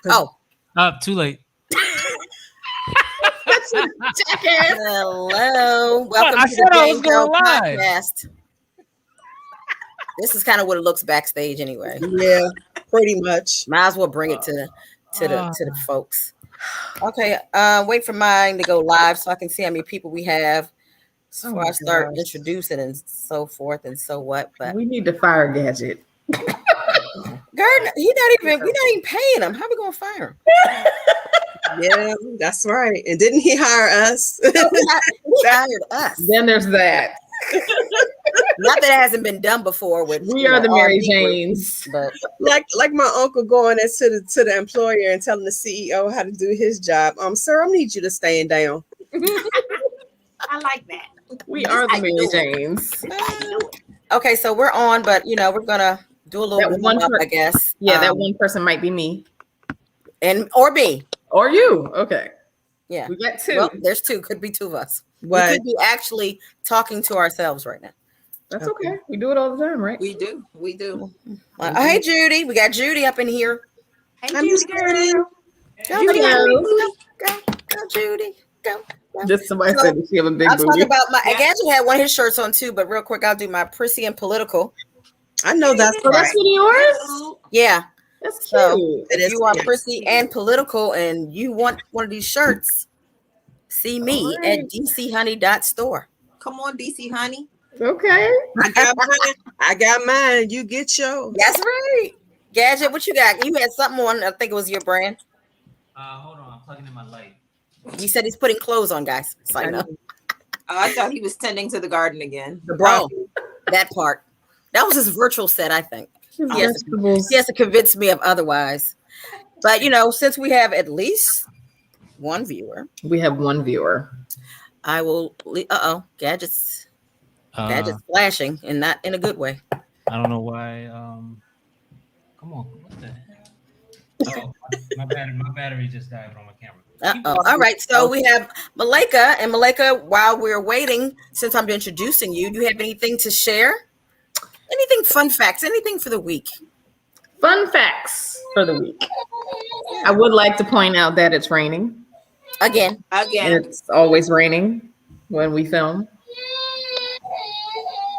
Oh, Too late. hello. Welcome I to said the I Jane was going Doe live. podcast. This is kind of what it looks backstage anyway. Yeah, pretty much. Might as well bring it to the folks. Okay, wait for mine to go live so I can see how many people we have before I start introducing and so forth and so what. But we need to fire Gadget. Gardner, we're not even paying him. How are we gonna fire him? Yeah, that's right. And didn't he hire us? He hired us. Then there's that. Not that it hasn't been done before. We are the Mary Janes, but like my uncle going to the employer and telling the CEO how to do his job. Sir, I need you to stand down. I like that. We are the Mary Janes. Okay, so we're on, but we're gonna do a little warm up, I guess. Yeah, that one person might be me, or me, or you. Okay. Yeah, we got two. Well, there's two. Could be two of us. What? We could be actually talking to ourselves right now. That's okay. We do it all the time, right? We do. Hey, Judy. We got Judy up in here. Hey, Judy. Go, Judy. Go. Just somebody said that she have a big booty. I'm talking about Gadget had one of his shirts on too, but real quick, I'll do my prissy and political. I know that's right. That's one of yours? Yeah. That's cute. So if you are prissy and political and you want one of these shirts, see me at dchoney.store. Come on, DC Honey. Okay. I got mine. You get yours. That's right. Gadget, what you got? You had something on, I think it was your brand. Hold on, I'm plugging in my light. You said he's putting clothes on, guys. So I know. I thought he was tending to the garden again. That part. That was his virtual set, I think. He has to convince me of otherwise. But, since we have at least one viewer. We have one viewer. I will. Gadget's flashing and not in a good way. I don't know why. Come on. What the heck? My battery just died on my camera. All right. So we have Malika. And Malika, while we're waiting, since I'm introducing you, do you have anything to share? Anything fun facts? Anything for the week? Fun facts for the week. I would like to point out that it's raining. Again. It's always raining when we film.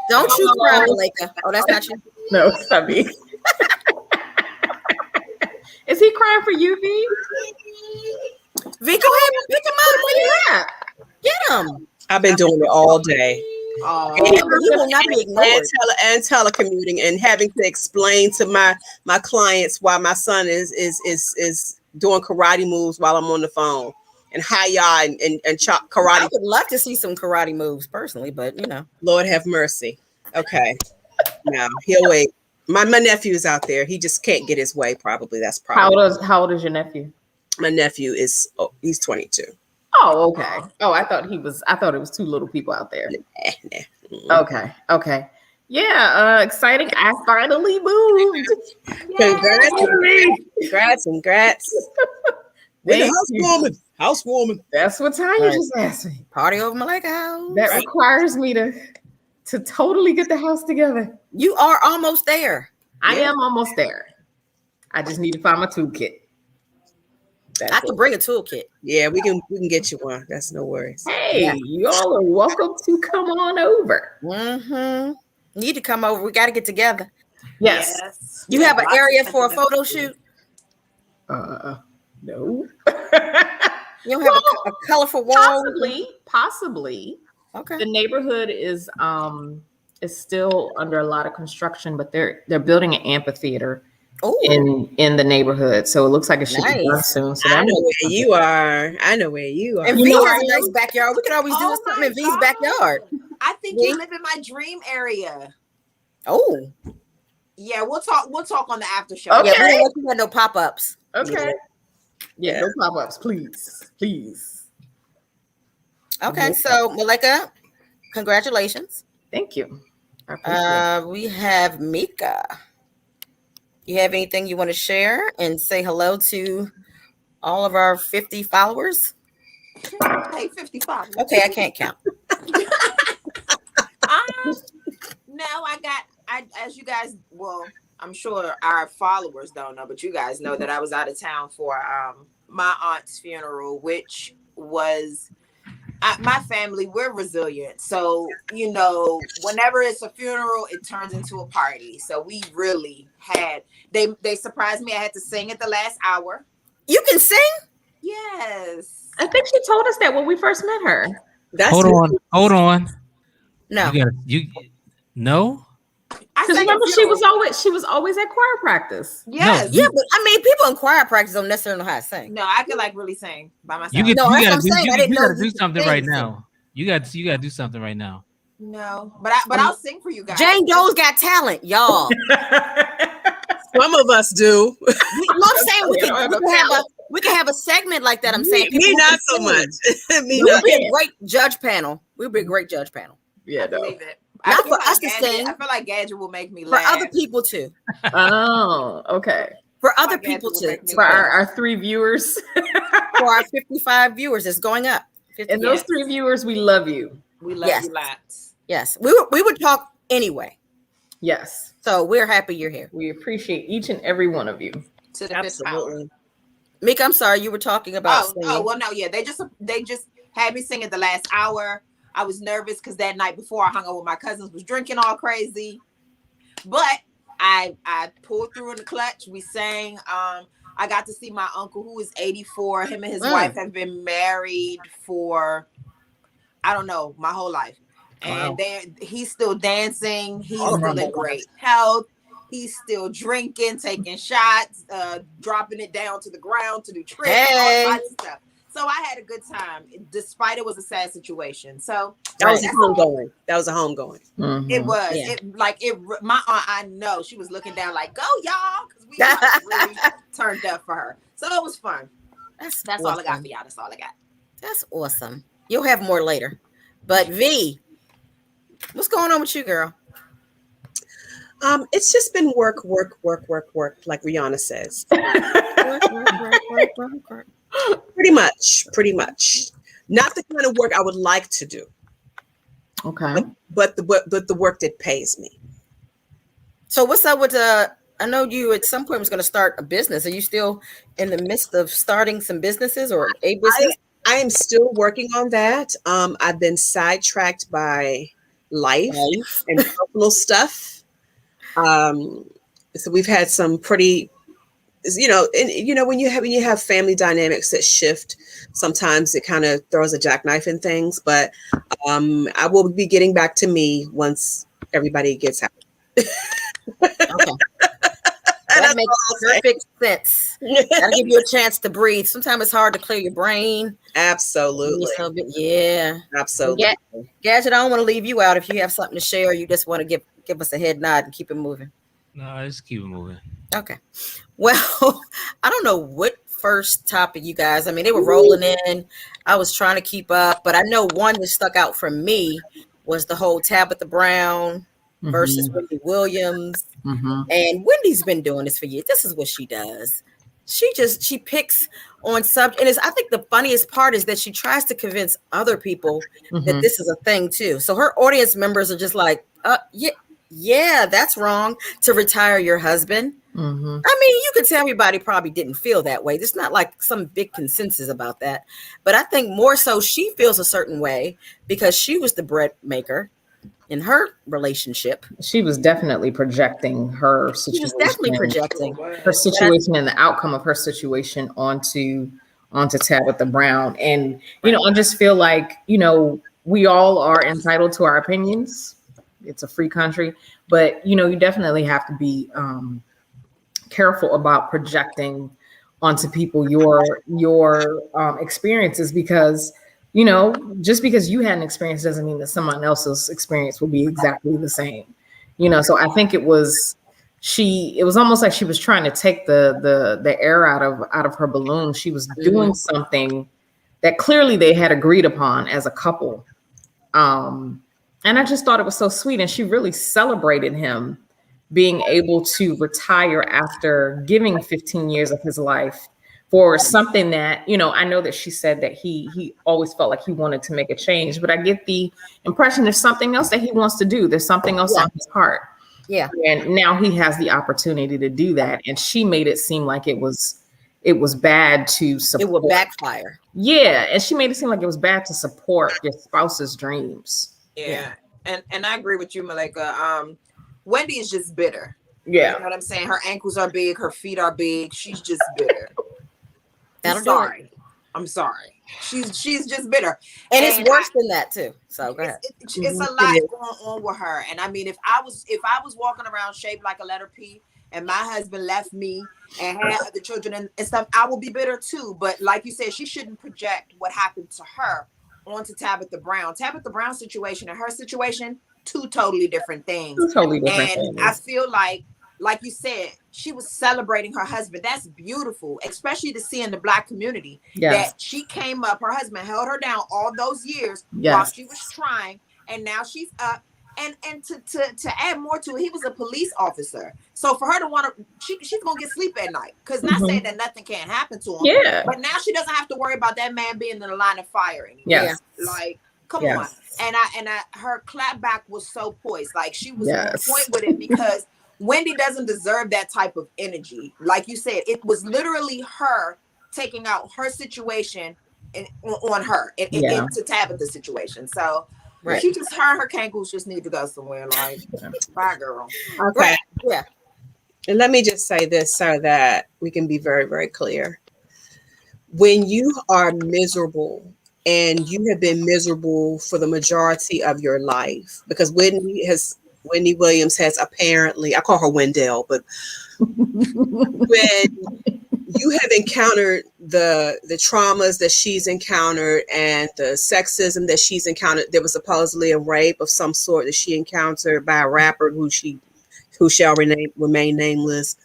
Don't you cry, Malika. Oh, that's not you? No, it's not me. Is he crying for you, V? V, go ahead and pick him up. Where you at? Get him. I've been doing it all day. You will not be ignored. And telecommuting and having to explain to my clients why my son is doing karate moves while I'm on the phone and hi-ya and chop karate. I would love to see some karate moves personally, but Lord have mercy. Okay. No, he'll wait. My nephew's out there. He just can't get his way. Probably that's probably. How old is your nephew? My nephew he's 22. Oh, okay. Oh, I thought it was two little people out there. Nah. Okay. Yeah, exciting. I finally moved. Congrats. Housewarming. That's what Tanya just asked me. Party over Malika house. That requires me to totally get the house together. You are almost there. I am almost there. I just need to find my toolkit. I can bring a toolkit. Yeah, we can get you one. That's no worries. Hey, y'all are welcome to come on over. Mm-hmm. Need to come over. We got to get together. Yes. You have an area for a photo shoot? No. You don't have a colorful wall? Possibly. Okay. The neighborhood is still under a lot of construction, but they're building an amphitheater in the neighborhood, so it looks like it should be done soon. So I know where you are. And V has a nice backyard. We could always do something in V's backyard. I think you live in my dream area. Oh. Yeah, we'll talk on the after show. Okay. Yeah, we don't want you to have no pop-ups. Okay. Yeah, no pop-ups, please. Okay, so Malika, congratulations. Thank you. We have Mika. You have anything you want to share and say hello to all of our 50 followers? Hey, 55. Okay, I can't count. No, as you guys, I'm sure our followers don't know, but you guys know that I was out of town for my aunt's funeral, which was my family. We're resilient, so whenever it's a funeral, it turns into a party. So we really had they surprised me. I had to sing at the last hour. You can sing? Yes. I think she told us that when we first met her. Hold on. No. No. Because remember, she was always at choir practice. Yes. Yeah, but I mean, people in choir practice don't necessarily know how to sing. No, I could really sing by myself. You gotta do something sing. right now. You got to do something right now. No, but I'll sing for you guys. Jane Doe's got talent, y'all. Some of us do. I'm saying we can have a segment like that. I'm saying me not so much. We would be a great judge panel. We would be a great judge panel. Yeah, I believe it. Not for us to sing. I feel like Gadget will make me for laugh. other people too. Oh, okay. For other people too. For our 3 viewers. For our 55 viewers, it's going up. And those 3 viewers, we love you. We love you lots. Yes, we would talk anyway. Yes. So we're happy you're here. We appreciate each and every one of you. To the fifth power. Mika, I'm sorry, you were talking about singing. Oh, well, no, yeah. They just had me sing at the last hour. I was nervous because that night before I hung out with my cousins, was drinking all crazy. But I pulled through in the clutch. We sang. I got to see my uncle who is 84. Him and his wife have been married for, I don't know, my whole life. And he's still dancing. He's still in great health. He's still drinking, taking shots, dropping it down to the ground to do tricks, all kinds of stuff. So I had a good time, despite it was a sad situation. So that was a homegoing. That was a homegoing. Mm-hmm. It was. Yeah. My aunt, I know she was looking down like, "Go y'all," because we really turned up for her. So it was fun. That's awesome. All I got for y'all. That's all I got. That's awesome. You'll have more later. But V, what's going on with you, girl? It's just been work, like Rihanna says. work. Pretty much. Not the kind of work I would like to do. Okay. But the work that pays me. So what's up with I know you at some point was going to start a business. Are you still in the midst of starting some businesses or a business? I am still working on that. I've been sidetracked by life and personal stuff. So we've had some pretty, when you have family dynamics that shift, sometimes it kind of throws a jackknife in things. But I will be getting back to me once everybody gets out. Okay. That makes perfect sense. That'll give you a chance to breathe. Sometimes it's hard to clear your brain. Absolutely. Yeah. Absolutely. Gadget, I don't want to leave you out. If you have something to share, you just want to give us a head nod and keep it moving. No, just keep it moving. Okay. Well, I don't know what first topic you guys. I mean, they were rolling in. I was trying to keep up, but I know one that stuck out for me was the whole Tabitha Brown versus Wendy Williams. Mm-hmm. And Wendy's been doing this for years. This is what she does. She picks on subject. And I think the funniest part is that she tries to convince other people that this is a thing too. So her audience members are just like, yeah, that's wrong to retire your husband. Mm-hmm. I mean, you could tell everybody probably didn't feel that way. There's not like some big consensus about that. But I think more so she feels a certain way because she was the bread maker in her relationship. She was definitely projecting her situation. She was definitely projecting her situation and the outcome of her situation onto Tabitha Brown. And, I just feel like, we all are entitled to our opinions. It's a free country, but, you definitely have to be careful about projecting onto people your experiences because, just because you had an experience doesn't mean that someone else's experience will be exactly the same. So I think it was almost like she was trying to take the air out of her balloon. She was doing something that clearly they had agreed upon as a couple. And I just thought it was so sweet. And she really celebrated him being able to retire after giving 15 years of his life for something that, I know that she said that he always felt like he wanted to make a change, but I get the impression there's something else that he wants to do. There's something else on his heart. Yeah. And now he has the opportunity to do that. And she made it seem like it was bad to support. It would backfire. Yeah. And she made it seem like it was bad to support your spouse's dreams. Yeah. And I agree with you, Malika. Wendy is just bitter. Yeah. You know what I'm saying? Her ankles are big, her feet are big. She's just bitter. That'll I'm do it. sorry. I'm sorry. She's just bitter. And it's worse than that too. So go ahead. It's a lot going on with her. And I mean, if I was walking around shaped like a letter P and my husband left me and had other children and stuff, I would be bitter too. But like you said, she shouldn't project what happened to her onto Tabitha Brown. Tabitha Brown's situation and her situation, two totally different things. And I feel like you said, she was celebrating her husband. That's beautiful, especially to see in the Black community that she came up. Her husband held her down all those years while she was trying, and now she's up. And to add more to it, he was a police officer. So for her to want to, she's gonna get sleep at night. Because not saying that nothing can't happen to him. Yeah. But now she doesn't have to worry about that man being in the line of fire anymore. Yes. Like, come on. And her clapback was so poised. Like she was on point with it because Wendy doesn't deserve that type of energy. Like you said, it was literally her taking out her situation on her into Tabitha's situation. So she just, her cankles just need to go somewhere. Like, bye, girl. Okay. Yeah. And let me just say this so that we can be very, very clear. When you are miserable and you have been miserable for the majority of your life, because Wendy Williams has apparently, I call her Wendell, but when you have encountered the traumas that she's encountered and the sexism that she's encountered, there was supposedly a rape of some sort that she encountered by a rapper who shall remain nameless,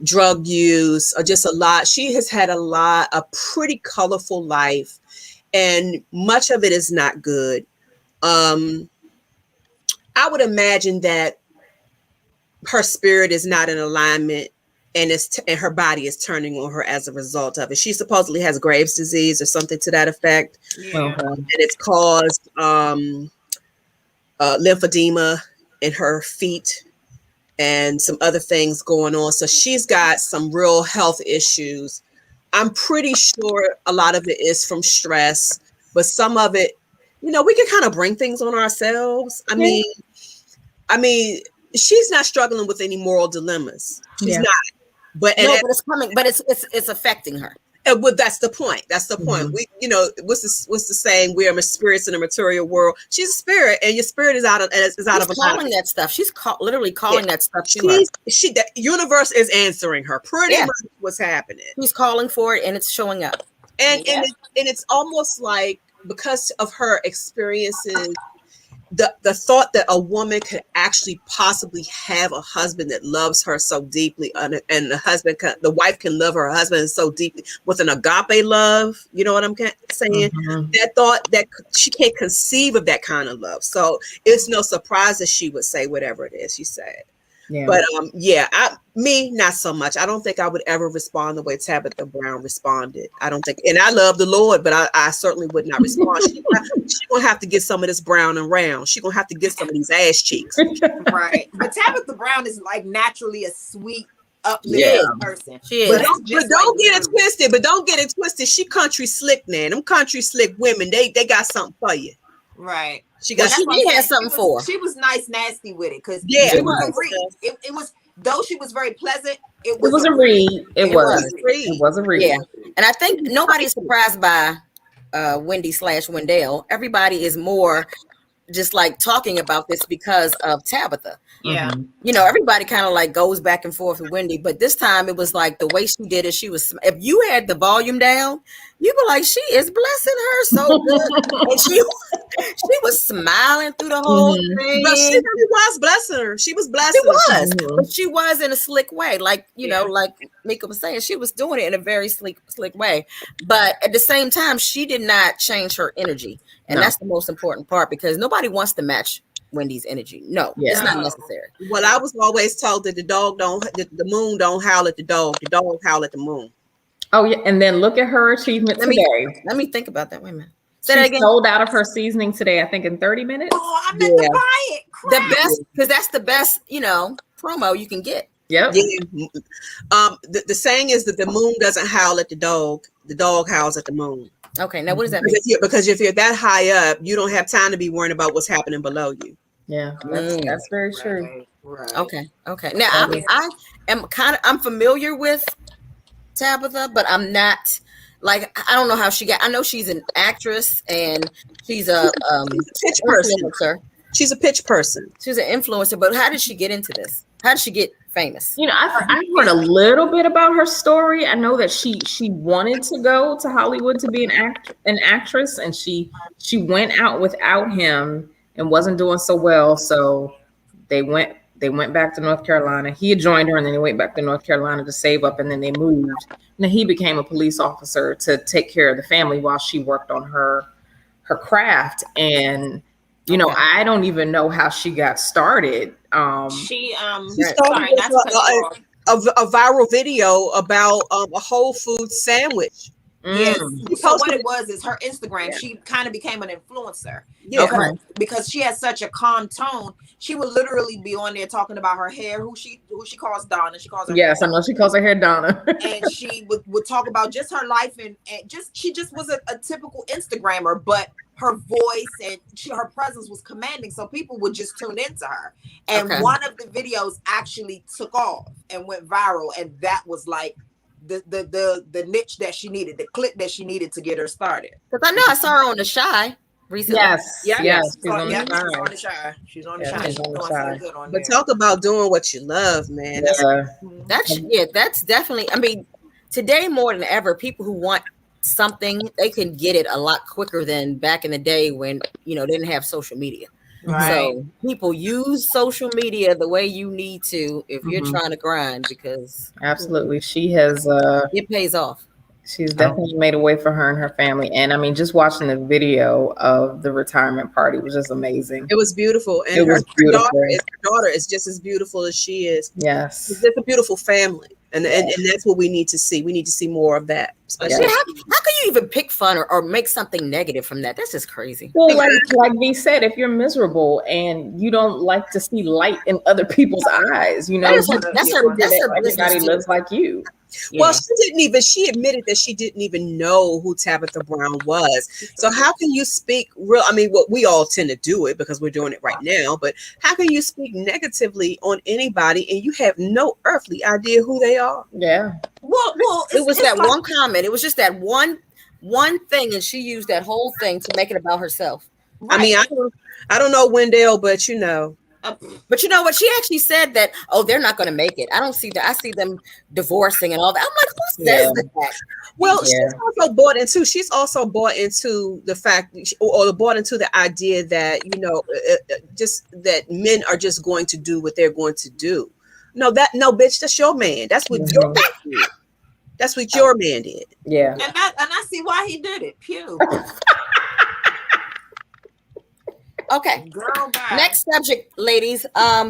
drug use, or just a lot. She has had a pretty colorful life, and much of it is not good. I would imagine that her spirit is not in alignment, and her body is turning on her as a result of it. She supposedly has Graves' disease or something to that effect, and it's caused lymphedema in her feet and some other things going on. So she's got some real health issues. I'm pretty sure a lot of it is from stress, but some of it, we can kind of bring things on ourselves. I mean, she's not struggling with any moral dilemmas. She's not. But it's coming. But it's affecting her. Well, that's the point. That's the point. We, what's the saying? We are spirits in a material world. She's a spirit, and your spirit is out of calling that stuff. She's literally calling that stuff. The universe is answering her. Pretty much what's happening. She's calling for it, and it's showing up. And it's almost like, because of her experiences, the thought that a woman could actually possibly have a husband that loves her so deeply, and the wife can love her husband so deeply with an agape love, you know what I'm saying? That thought, that she can't conceive of that kind of love. So it's no surprise that she would say whatever it is she said. Yeah. But not so much. I don't think I would ever respond the way Tabitha Brown responded. I don't think, and I love the Lord, but I certainly would not respond. She's gonna have to get some of this brown and round. She's gonna have to get some of these ass cheeks. Right. But Tabitha Brown is like naturally a sweet, uplifting person. She is. But don't get it twisted. She country slick, man. Them country slick women, they got something for you. Right. She had something for her. She was nice, nasty with it, because it was, though she was very pleasant. It was a read. It was a read. Yeah, and I think nobody's surprised by Wendy/Wendell. Everybody is more just like talking about this because of Tabitha. Yeah. Everybody kind of like goes back and forth with Wendy, but this time it was like the way she did it. She was, if you had the volume down, you'd be like, she is blessing her so good. And she was smiling through the whole thing. But she really was blessing her. She was blessing her. But she was in a slick way. Like, like Mika was saying, she was doing it in a very slick way. But at the same time, she did not change her energy. And that's the most important part, because nobody wants to match Wendy's energy. No, it's not necessary. Well, I was always told that the moon don't howl at the dog howl at the moon. Oh yeah, and then look at her achievement today. Let me think about that. Wait a minute. She sold out of her seasoning today, I think in 30 minutes. Oh, I meant to buy it. the best, because that's the best, promo you can get. Yep. Yeah. The saying is that the moon doesn't howl at the dog howls at the moon. Okay, now what does that mean? Because if you're that high up, you don't have time to be worrying about what's happening below you. Yeah, that's very true. Right. Okay. Now I'm familiar with Tabitha, but I'm not like, I don't know how she got. I know she's an actress and she's a pitch person. influencer. She's a pitch person. She's an influencer, but how did she get into this? How did she get famous? I've heard a little bit about her story. I know that she wanted to go to Hollywood to be an actress, and she went out without him and wasn't doing so well. So they went back to North Carolina. He had joined her, and then they went back to North Carolina to save up, and then they moved. And then he became a police officer to take care of the family while she worked on her craft. And I don't even know how she got started. She started with a viral video about a Whole Foods sandwich. Yes. So what it was is her Instagram. She kind of became an influencer. Yeah. Because she has such a calm tone. She would literally be on there talking about her hair, who she calls Donna. She calls her Yes, hair. I know she calls her hair Donna. And she would talk about just her life and she just was a typical Instagrammer, but her voice and her presence was commanding, so people would just tune into her. And one of the videos actually took off and went viral, and that was like the niche that she needed, the clip that she needed to get her started. Because I know I saw her on The Shy recently. Yes. She's on The the Shy. She's on the Shy. She's doing so good on there. But talk about doing what you love, man. That's definitely. I mean, today more than ever, people who want something, they can get it a lot quicker than back in the day when they didn't have social media. Right. So people use social media the way you need to if you're trying to grind, because absolutely she has it pays off. She's definitely made a way for her and her family. And I mean, just watching the video of the retirement party was just amazing. It was beautiful. And her daughter is just as beautiful as she is. Yes. It's just a beautiful family. And that's what we need to see. We need to see more of that. How can you even pick fun or make something negative from that? That's just crazy. Well, like V said, if you're miserable and you don't like to see light in other people's eyes, that's her everybody lives like you. Well, she admitted that she didn't even know who Tabitha Brown was. So how can you speak what we all tend to do it because we're doing it right now, but how can you speak negatively on anybody and you have no earthly idea who they are? Yeah. Well, it was that one comment. It was just that one thing, and she used that whole thing to make it about herself. Right. I mean, I don't know Wendell, but But you know what? She actually said that, they're not going to make it. I don't see that. I see them divorcing and all that. I'm like, who says that? Well, she's also bought into the fact, or bought into the idea that, just that men are just going to do what they're going to do. No, bitch, that's your man. That's what your man did. That's what your man did. Yeah. And I see why he did it. Pew. Okay. Girl, bye. Next subject, ladies.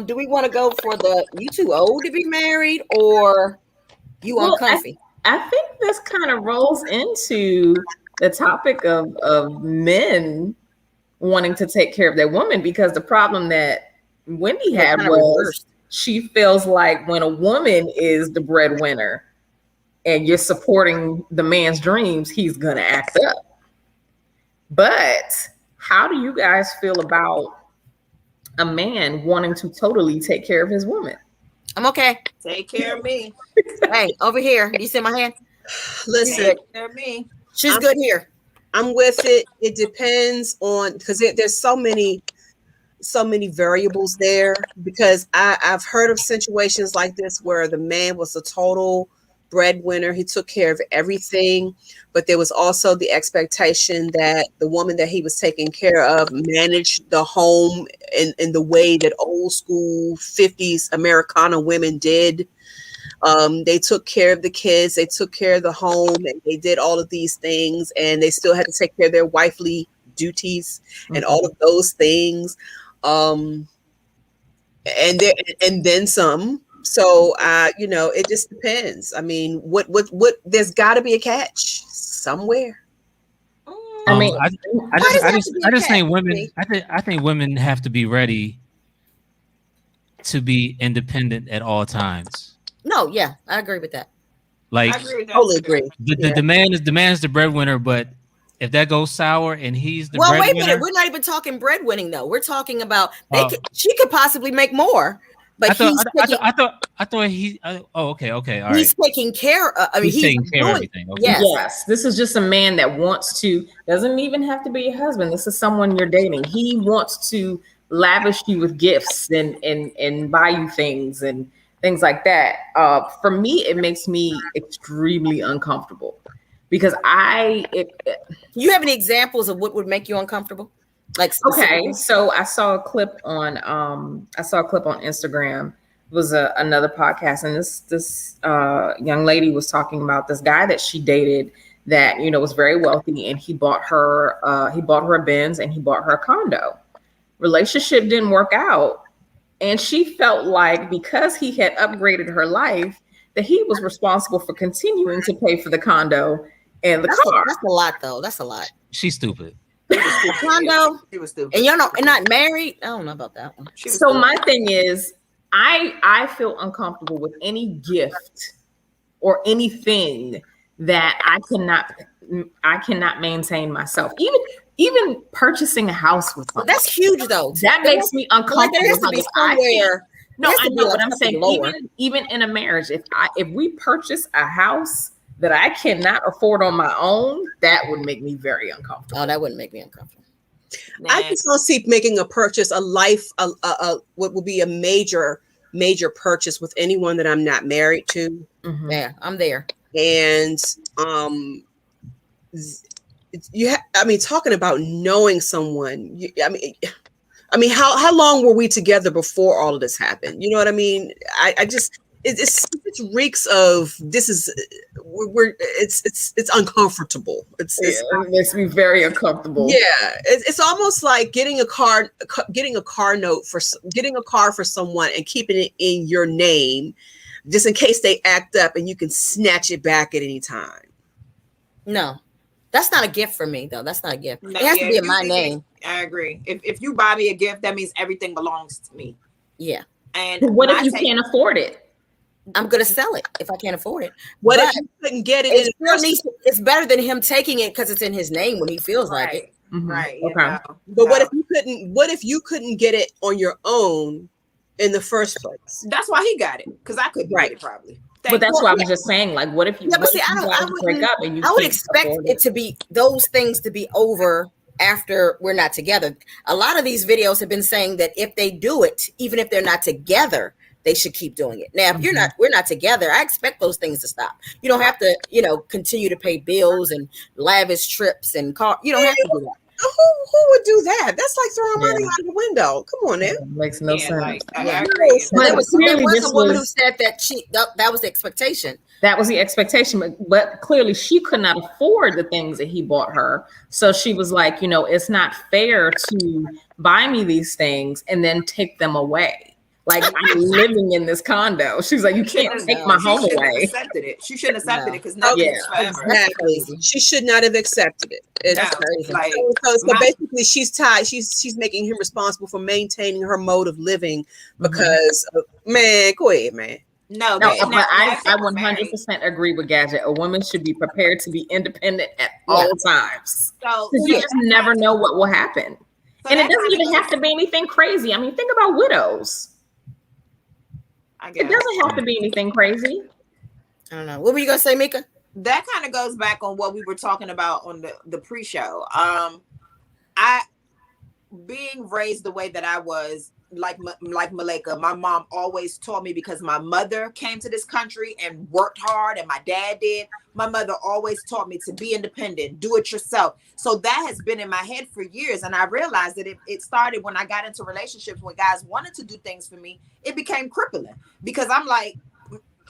Do we want to go for you too old to be married, or you uncomfy? I think this kind of rolls into the topic of men wanting to take care of their woman, because the problem that Wendy had was she feels like when a woman is the breadwinner and you're supporting the man's dreams, he's gonna act up. But how do you guys feel about a man wanting to totally take care of his woman? I'm okay. Take care of me. Hey, over here. You see my hand? Listen, take care of me. She's good here. I'm with it. It depends on, because there's so many variables there, because I've heard of situations like this where the man was a total breadwinner. He took care of everything, but there was also the expectation that the woman that he was taking care of managed the home in the way that old school 50s Americana women did. They took care of the kids, they took care of the home, and they did all of these things, and they still had to take care of their wifely duties and all of those things. And then some. So, it just depends. I mean, what there's got to be a catch somewhere. I just think women. I think women have to be ready to be independent at all times. No, yeah, I agree with that. Like I agree with that. Totally too. agree. the man is the breadwinner, but if that goes sour and he's the Well, wait a breadwinner, minute. We're not even talking breadwinning though. We're talking about Oh. she could possibly make more, but I thought he. Okay, all right. he's taking care of. I mean, He's taking care of doing- everything. Okay. Yes. Yes, this is just a man that wants to, doesn't even have to be a husband. This is someone you're dating. He wants to lavish you with gifts and buy you things and things like that. For me, it makes me extremely uncomfortable because You have any examples of what would make you uncomfortable? Like okay, so I saw a clip on Instagram. It was another podcast, and this young lady was talking about this guy that she dated that was very wealthy, and he bought her a Benz and he bought her a condo. Relationship didn't work out, and she felt like because he had upgraded her life that he was responsible for continuing to pay for the condo and the car. That's a lot, though. That's a lot. She's stupid. Condo, She was stupid. and and not married. I don't know about that one. She was So stupid. my thing is, I feel uncomfortable with any gift or anything that I cannot maintain myself. Even purchasing a house with Well, someone. that's huge, though. That makes me Like uncomfortable. there has to be because I can't- somewhere. No, there has I to be know, like but I'm something saying lower. even in a marriage, if we purchase a house that I cannot afford on my own, that would make me very uncomfortable. Oh, that wouldn't make me uncomfortable. Nah. I just don't see making a purchase, a what would be a major purchase with anyone that I'm not married to. Mhm. Yeah, I'm there. And talking about knowing someone, how long were we together before all of this happened? You know what I mean? I just it reeks of this is it's uncomfortable. It makes me very uncomfortable. Yeah, it's almost like getting a car note getting a car for someone and keeping it in your name just in case they act up and you can snatch it back at any time. No, that's not a gift for me, though. That's not a gift. No, It has yeah, to be if in you my think name. I agree. If you buy me a gift, that means everything belongs to me. Yeah, And But what when if I you take- can't afford it? I'm gonna sell it if I can't afford it. What But if you couldn't get it it in still needs it's better than him taking it because it's in his name when he feels like it. Right, Mhm. right. Okay. but what if you couldn't get it on your own in the first place? That's why he got it, because I couldn't Right. get it probably. But that's why I was just saying, like, what if you, Yeah, but what see, if I you don't- guys I break wouldn't- up and you I would can't expect afford it to be those things to be over after we're not together. A lot of these videos have been saying that if they do it, even if they're not together, they should keep doing it. Now, if we're not together, I expect those things to stop. You don't have to, continue to pay bills and lavish trips and car. You don't have to do that. Who would do that? That's like throwing money Yeah. out of the window. Come on, now. It makes no Yeah, sense. like, I Yeah. agree. But there was clearly a this woman who was- said that was the expectation. That was the expectation, but clearly she could not afford the things that he bought her. So she was like, it's not fair to buy me these things and then take them away. Like, I'm living in this condo. She's like, you can't She take my home shouldn't have away. accepted it. She shouldn't have accepted No. it because nothing is Yeah. forever. Exactly. She should not have accepted it. That's crazy. Like, So my- basically, she's tied. She's making him responsible for maintaining her mode of living because, man, go ahead, man. no, No, but but I now 100% agree with Gadget. A woman should be prepared to be independent at all times. So, Because you just never know what will happen. And it doesn't even have to be anything crazy. I mean, think about widows. I It guess doesn't have to be anything crazy. I don't know. What were you gonna say, Mika? that kind of goes back on what we were talking about on the pre-show. I being raised the way that I was, like Malika, my mom always taught me, because my mother came to this country and worked hard and my dad did. My mother always taught me to be independent, do it yourself. So that has been in my head for years. And I realized that it started when I got into relationships when guys wanted to do things for me. It became crippling because I'm like,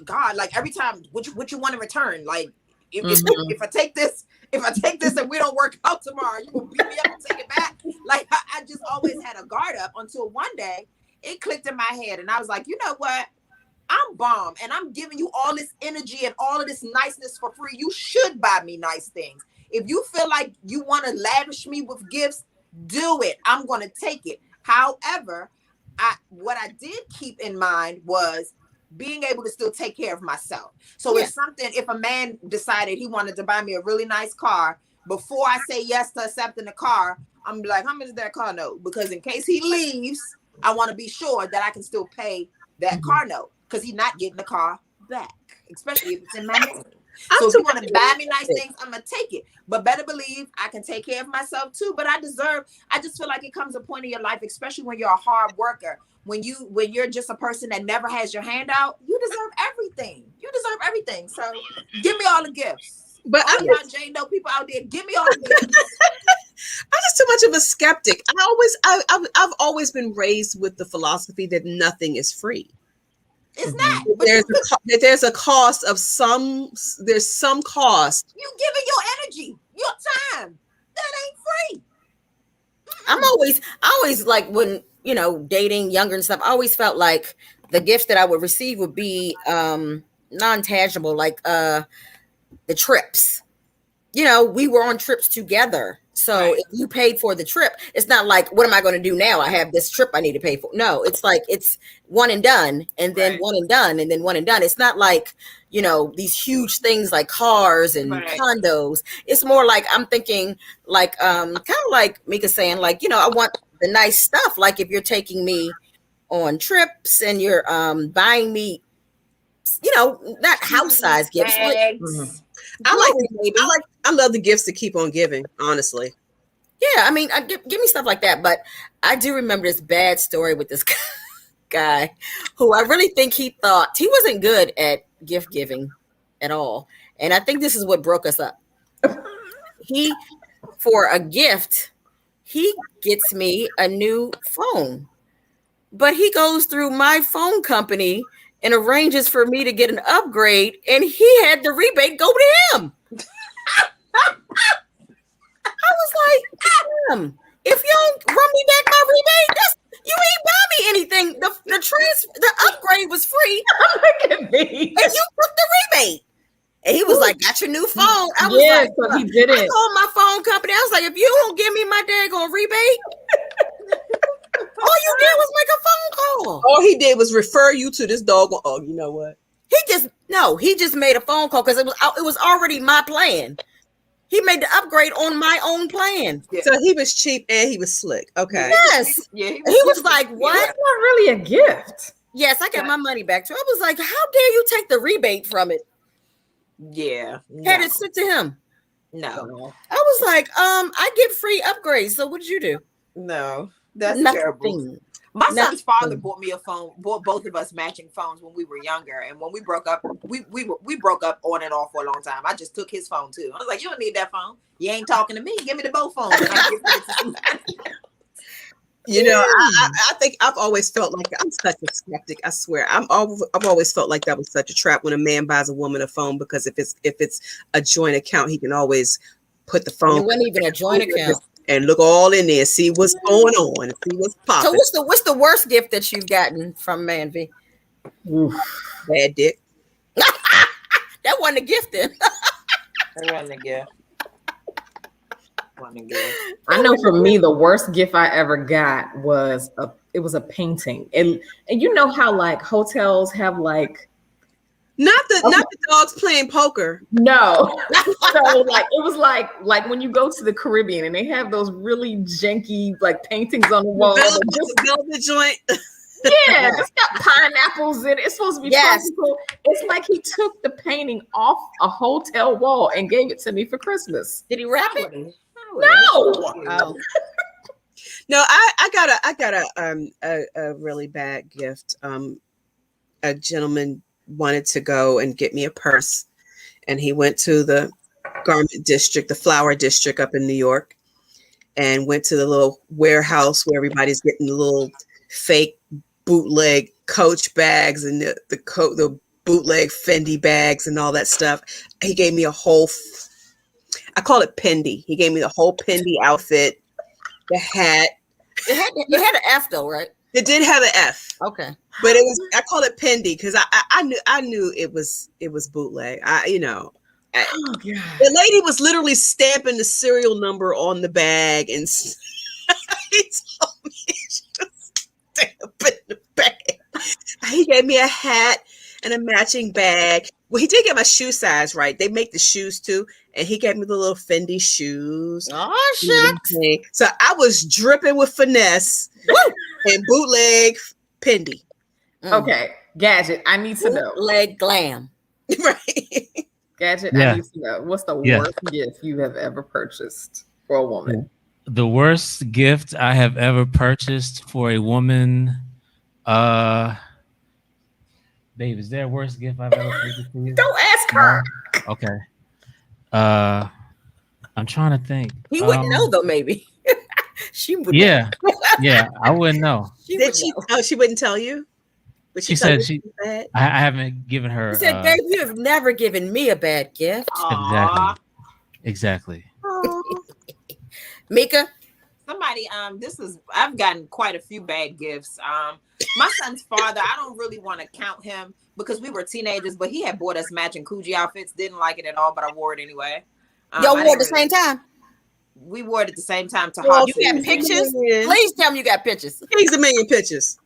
God, like every time, what you want in return? Like if I take this and we don't work out tomorrow, you will beat me up and take it back. Like I just always had a guard up until one day it clicked in my head and I was like, you know what? I'm bomb and I'm giving you all this energy and all of this niceness for free. You should buy me nice things. If you feel like you want to lavish me with gifts, do it. I'm going to take it. However, what I did keep in mind was being able to still take care of myself. So if a man decided he wanted to buy me a really nice car, before I say yes to accepting the car, I'm like, how much is that car note? Because in case he leaves, I want to be sure that I can still pay that car note, because he's not getting the car back, especially if it's in my name. So if you want to buy me nice things, I'm gonna take it. But better believe I can take care of myself too. But I just feel like it comes a point in your life, especially when you're a hard worker, when you're just a person that never has your hand out, you deserve everything. You deserve everything. So give me all the gifts. But I'm not Jane Doe people out there. Give me all the gifts. I'm just too much of a skeptic. I've always been raised with the philosophy that nothing is free. It's not. There's a cost of some. There's some cost. You giving your energy, your time. That ain't free. I always like, when, you know, dating younger and stuff, I always felt like the gifts that I would receive would be non-tangible, like the trips. You know, we were on trips together. So if you paid for the trip, it's not like, what am I going to do now? I have this trip I need to pay for. No, it's like, it's one and done, and then one and done, and then one and done. It's not like, you know, these huge things like cars and condos. It's more like, I'm thinking like, kind of like Mika saying, like, you know, I want the nice stuff. Like if you're taking me on trips and you're buying me, you know, not house size gifts. I love the gifts that keep on giving, honestly. Yeah, I mean, give me stuff like that. But I do remember this bad story with this guy who I really think he thought he wasn't good at gift giving at all. And I think this is what broke us up. For a gift, he gets me a new phone, but he goes through my phone company and arranges for me to get an upgrade, and he had the rebate go to him. I was like, damn, if you don't run me back my rebate, you ain't buy me anything. The upgrade was free. Look at me. And you took the rebate. And he was like, got your new phone. I was like, so he did it. I called my phone company. I was like, if you don't give me my daggone rebate, all you did was make a phone call. All he did was refer you to this dog. Oh, you know what? He just made a phone call because it was already my plan. He made the upgrade on my own plan. Yeah. So he was cheap and he was slick. Okay. Yes. Yeah. He was like, what? That's not really a gift. Yes, I got my money back too. I was like, how dare you take the rebate from it? Yeah. Had it sent to him. No. I was like, I get free upgrades. So what did you do? No. That's nothing. Terrible. My son's father bought me a phone, bought both of us matching phones when we were younger. And when we broke up, we broke up on and off for a long time. I just took his phone too. I was like, you don't need that phone. You ain't talking to me. Give me the both phones. You know, I think I've always felt like I'm such a skeptic. I swear, I've always felt like that was such a trap when a man buys a woman a phone, because if it's a joint account, he can always put the phone. It wasn't even a joint account. And look all in there, see what's going on, and see what's popping. So what's the worst gift that you've gotten from Man V? Bad dick. That wasn't a gift then. That wasn't a gift. I know for me, the worst gift I ever got was a painting. And you know how like hotels have like not the dogs playing poker. No. So like it was like when you go to the Caribbean and they have those really janky like paintings on the wall. Velvet joint. Yeah, it's got pineapples in it. It's supposed to be tropical. It's like he took the painting off a hotel wall and gave it to me for Christmas. Did he wrap it? No. Oh. No, I got a really bad gift. A gentleman wanted to go and get me a purse, and he went to the garment district, the flower district up in New York, and went to the little warehouse where everybody's getting the little fake bootleg Coach bags and the bootleg Fendi bags and all that stuff. He gave me a whole I call it Pendy. He gave me the whole Pendy outfit, the hat. It had an F though, right? It did have an F. Okay. But it was, I call it Pendy because I knew it was bootleg. The lady was literally stamping the serial number on the bag, and he told me Put in the bag. He gave me a hat and a matching bag. Well, he did get my shoe size right. They make the shoes too, and he gave me the little Fendi shoes. Oh shit! So I was dripping with finesse and bootleg Fendi. Okay, Gadget, I need to know. Leg glam. Right. Gadget, Yeah. I need to know. What's the Yeah. worst gift you have ever purchased for a woman? The worst gift I have ever purchased for a woman. Babe, is there a worst gift I've ever purchased for you? Don't ask her. Okay. I'm trying to think. He wouldn't know though. Maybe she would. Yeah, yeah, I wouldn't know. She Did would she? know. Oh, she wouldn't tell you. Would She tell said you she- bad? I haven't given her. He said, "Babe, you have never given me a bad gift." Aw. Exactly. Mika, Somebody, I've gotten quite a few bad gifts. My son's father, I don't really want to count him because we were teenagers, but he had bought us matching Coogee outfits. Didn't like it at all, but I wore it anyway. y'all I wore at the didn't same time. We wore it at the same time to Well, hot You got food. pictures? Please. Please tell me you got pictures. He's a million pictures.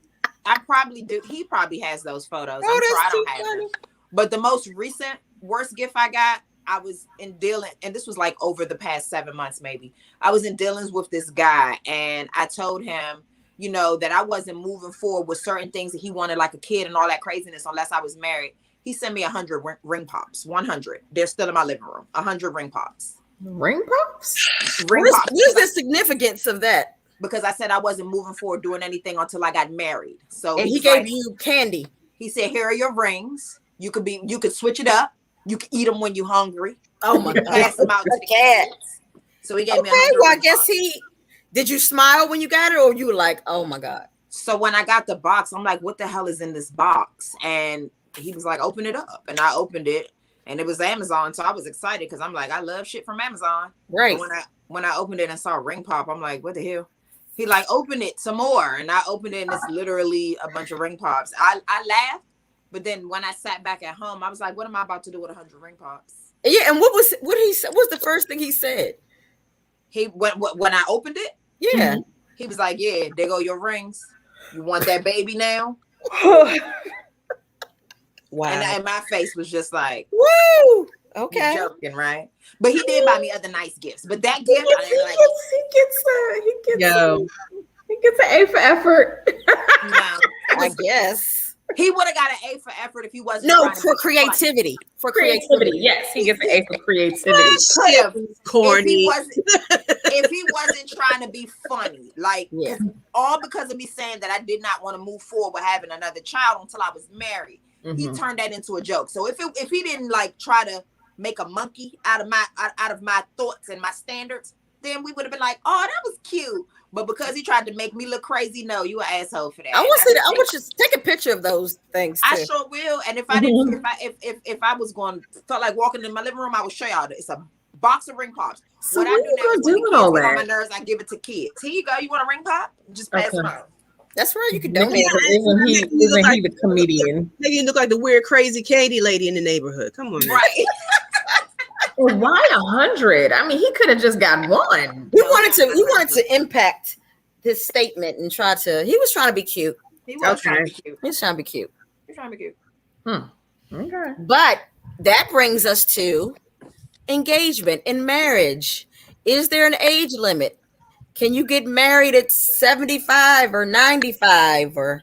I probably do. He probably has those photos. Oh, I'm sure I that's too don't have funny. them. But the most recent worst gift I got, I was in dealing, and this was like over the past 7 months, maybe. I was in dealings with this guy, and I told him, you know, that I wasn't moving forward with certain things that he wanted, like a kid and all that craziness, unless I was married. He sent me 100 ring pops, 100. They're still in my living room. 100 ring pops. Ring pops? Ring What pops. is the significance of that? Because I said I wasn't moving forward doing anything until I got married. So And he he's gave like- you candy. He said, "Here are your rings. You could switch it up. You can eat them when you're hungry. Oh my Pass god. them out to the Cat. kids." So he gave me. Okay, 100 well I ring guess pops. did you smile when you got it, or you were like, oh my god? So when I got the box, I'm like, "What the hell is in this box?" And he was like, "Open it up." And I opened it, and it was Amazon. So I was excited because I'm like, I love shit from Amazon. Right. But when I opened it and saw a ring pop, I'm like, "What the hell?" He like, "Open it some more," and I opened it, and it's literally a bunch of ring pops. I laughed, but then when I sat back at home, I was like, "What am I about to do with 100 ring pops?" Yeah, and what did he say? What's the first thing he said? He when I opened it, Yeah. he was like, "Yeah, there go your rings. You want that baby now?" Wow. And my face was just like, Woo! "You Okay. joking, right?" But he did buy me other nice gifts. But that gift, I didn't like. He gets an A for effort. No, I guess. he would have got an A for effort if he wasn't. No, trying to for be funny. creativity. For Creativity. Yes, he gets an A for creativity. If Corny. he wasn't trying to be funny, like Yeah. all because of me saying that I did not want to move forward with having another child until I was married. He Mhm. turned that into a joke. So if he didn't like try to make a monkey out of my thoughts and my standards, then we would have been like, "Oh, that was cute." But because he tried to make me look crazy, no, you an asshole for that. I want And to. I want you to take a picture of those things I too. sure will. And if I didn't, if I was going, felt like walking in my living room, I would show y'all. It's a box of ring pops. So what I when do you now gonna is when do the with all kids get on my that? nerves, I give it to kids. Here you go. You want a ring pop? Just pass Okay. them out. That's right. You can Isn't donate. he the comedian? Maybe you look like the weird, crazy Katie lady in the neighborhood. Come on, man. Right. Well, why 100? I mean, he could have just got one. He wanted to impact this statement and try to. He was trying to be cute. He was trying to Okay. be cute. He was trying to be cute. He was trying to be cute. Okay. But that brings us to engagement and marriage. Is there an age limit? Can you get married at 75 or 95? Or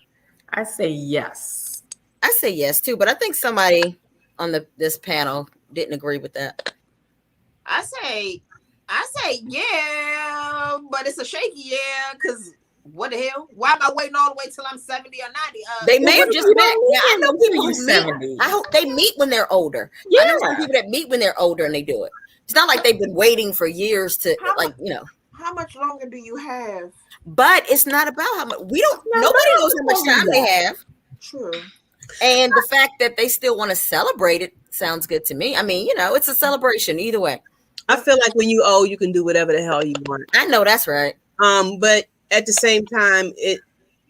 I say yes. I say yes too, but I think somebody on this panel didn't agree with that. I say yeah, but it's a shaky yeah, because what the hell? Why am I waiting all the way till I'm 70 or 90? They may have what just if you met. don't Yeah, I know meet people until who you're meet. 70? I hope they meet when they're older. I know some people that meet when they're older and they do it. It's not like they've been waiting for years to How much longer do you have? But it's not about how much nobody knows how much time they have. True. And the fact that they still want to celebrate it sounds good to me. I mean, it's a celebration either way. I feel like when you old, you can do whatever the hell you want. I know that's right. But at the same time,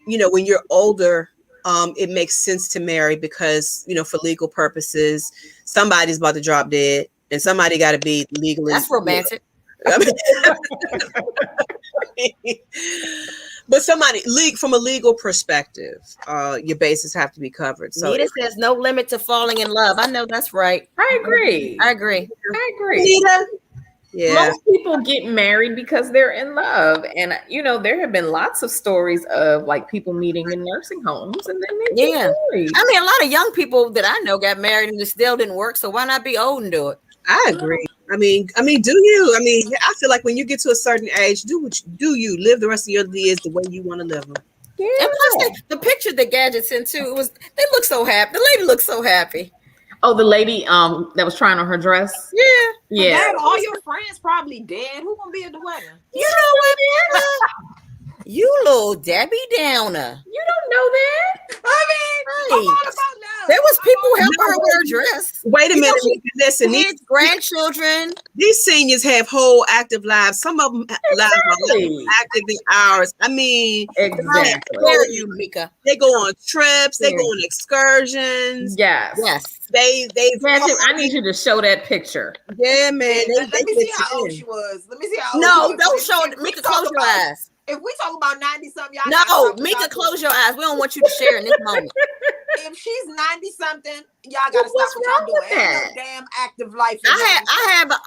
when you're older, it makes sense to marry because, for legal purposes, somebody's about to drop dead and somebody got to be legally. That's romantic. But somebody from a legal perspective, your bases have to be covered. So Nita says no limit to falling in love. I know that's right. I agree. I agree. Nita, yeah. Most people get married because they're in love. And, there have been lots of stories of like people meeting in nursing homes and then they get married. I mean, a lot of young people that I know got married and it still didn't work. So why not be old and do it? I agree. I mean, do you? I mean, I feel like when you get to a certain age, do you live the rest of your years the way you want to live them. Yeah. And plus, the picture that Gadget sent too, they look so happy. The lady looks so happy. Oh, the lady that was trying on her dress. Yeah. Dad, all your friends probably dead. Who gonna be at the wedding? You know what, Anna? You little Debbie Downer. You don't know that. I mean, I'm all about love. There was people helping her with her dress. Wait a minute. Listen, Kids, grandchildren. these seniors have whole active lives. Some of them lives are less active than ours. I mean, Exactly. Where are you, Mika? they go on trips. They go on excursions. Yes. They Gadget, I need you to show that picture. Yeah, man. Let me see get how old in. she was. Let me see how old No, she was. don't show If it. we Mika, talk close your about- eyes. If we talk about 90-something, y'all No, gotta Mika, stop close your eyes. We don't want you to share in this moment. If she's 90-something, y'all gotta What's stop what y'all wrong doing. with Ain't that? no damn active life. I had an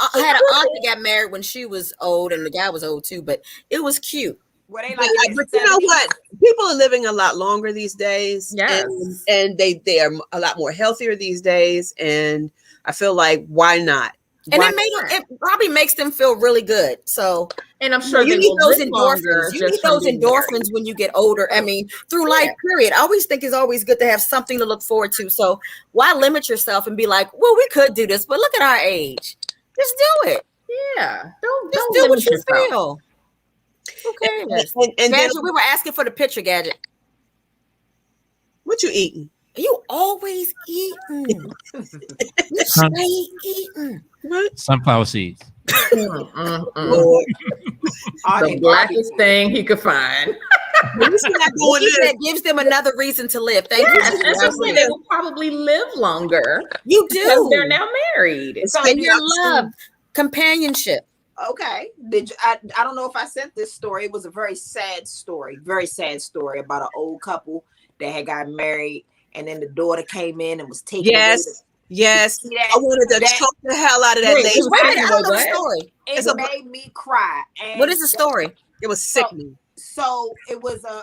aunt that got married when she was old, and the guy was old too. But it was cute. Where they But, like, but you know what? People are living a lot longer these days. Yes. And they are a lot more healthier these days. And I feel like, why not? And Why it probably makes them feel really good. So, And I'm sure you they need will those live longer endorphins. You just need from those being married. endorphins when you get older. I mean, through life, period. I always think it's always good to have something to look forward to. So why limit yourself and be like, well, we could do this, but look at our age. Just do it. Yeah. Don't Just do limit what you yourself. feel. Who cares? And then, Gadget, we were asking for the picture, Gadget. what you eating? You always eating. You stay eating. Sunflower seeds. Lord. The blackest thing he could find. At least you're not doing this. That gives them another reason to live. Thank you. And actually, they will probably live longer You because do. they're now married. So And your love, companionship. Okay. I don't know if I sent this story. It was a very sad story about an old couple that had got married, and then the daughter came in and was taken away. Yes. See that? I wanted to choke the hell out of that Wait, lady. Wait a minute, I don't know What? the story. It made me cry. And What is the story? It was sickening. So it was a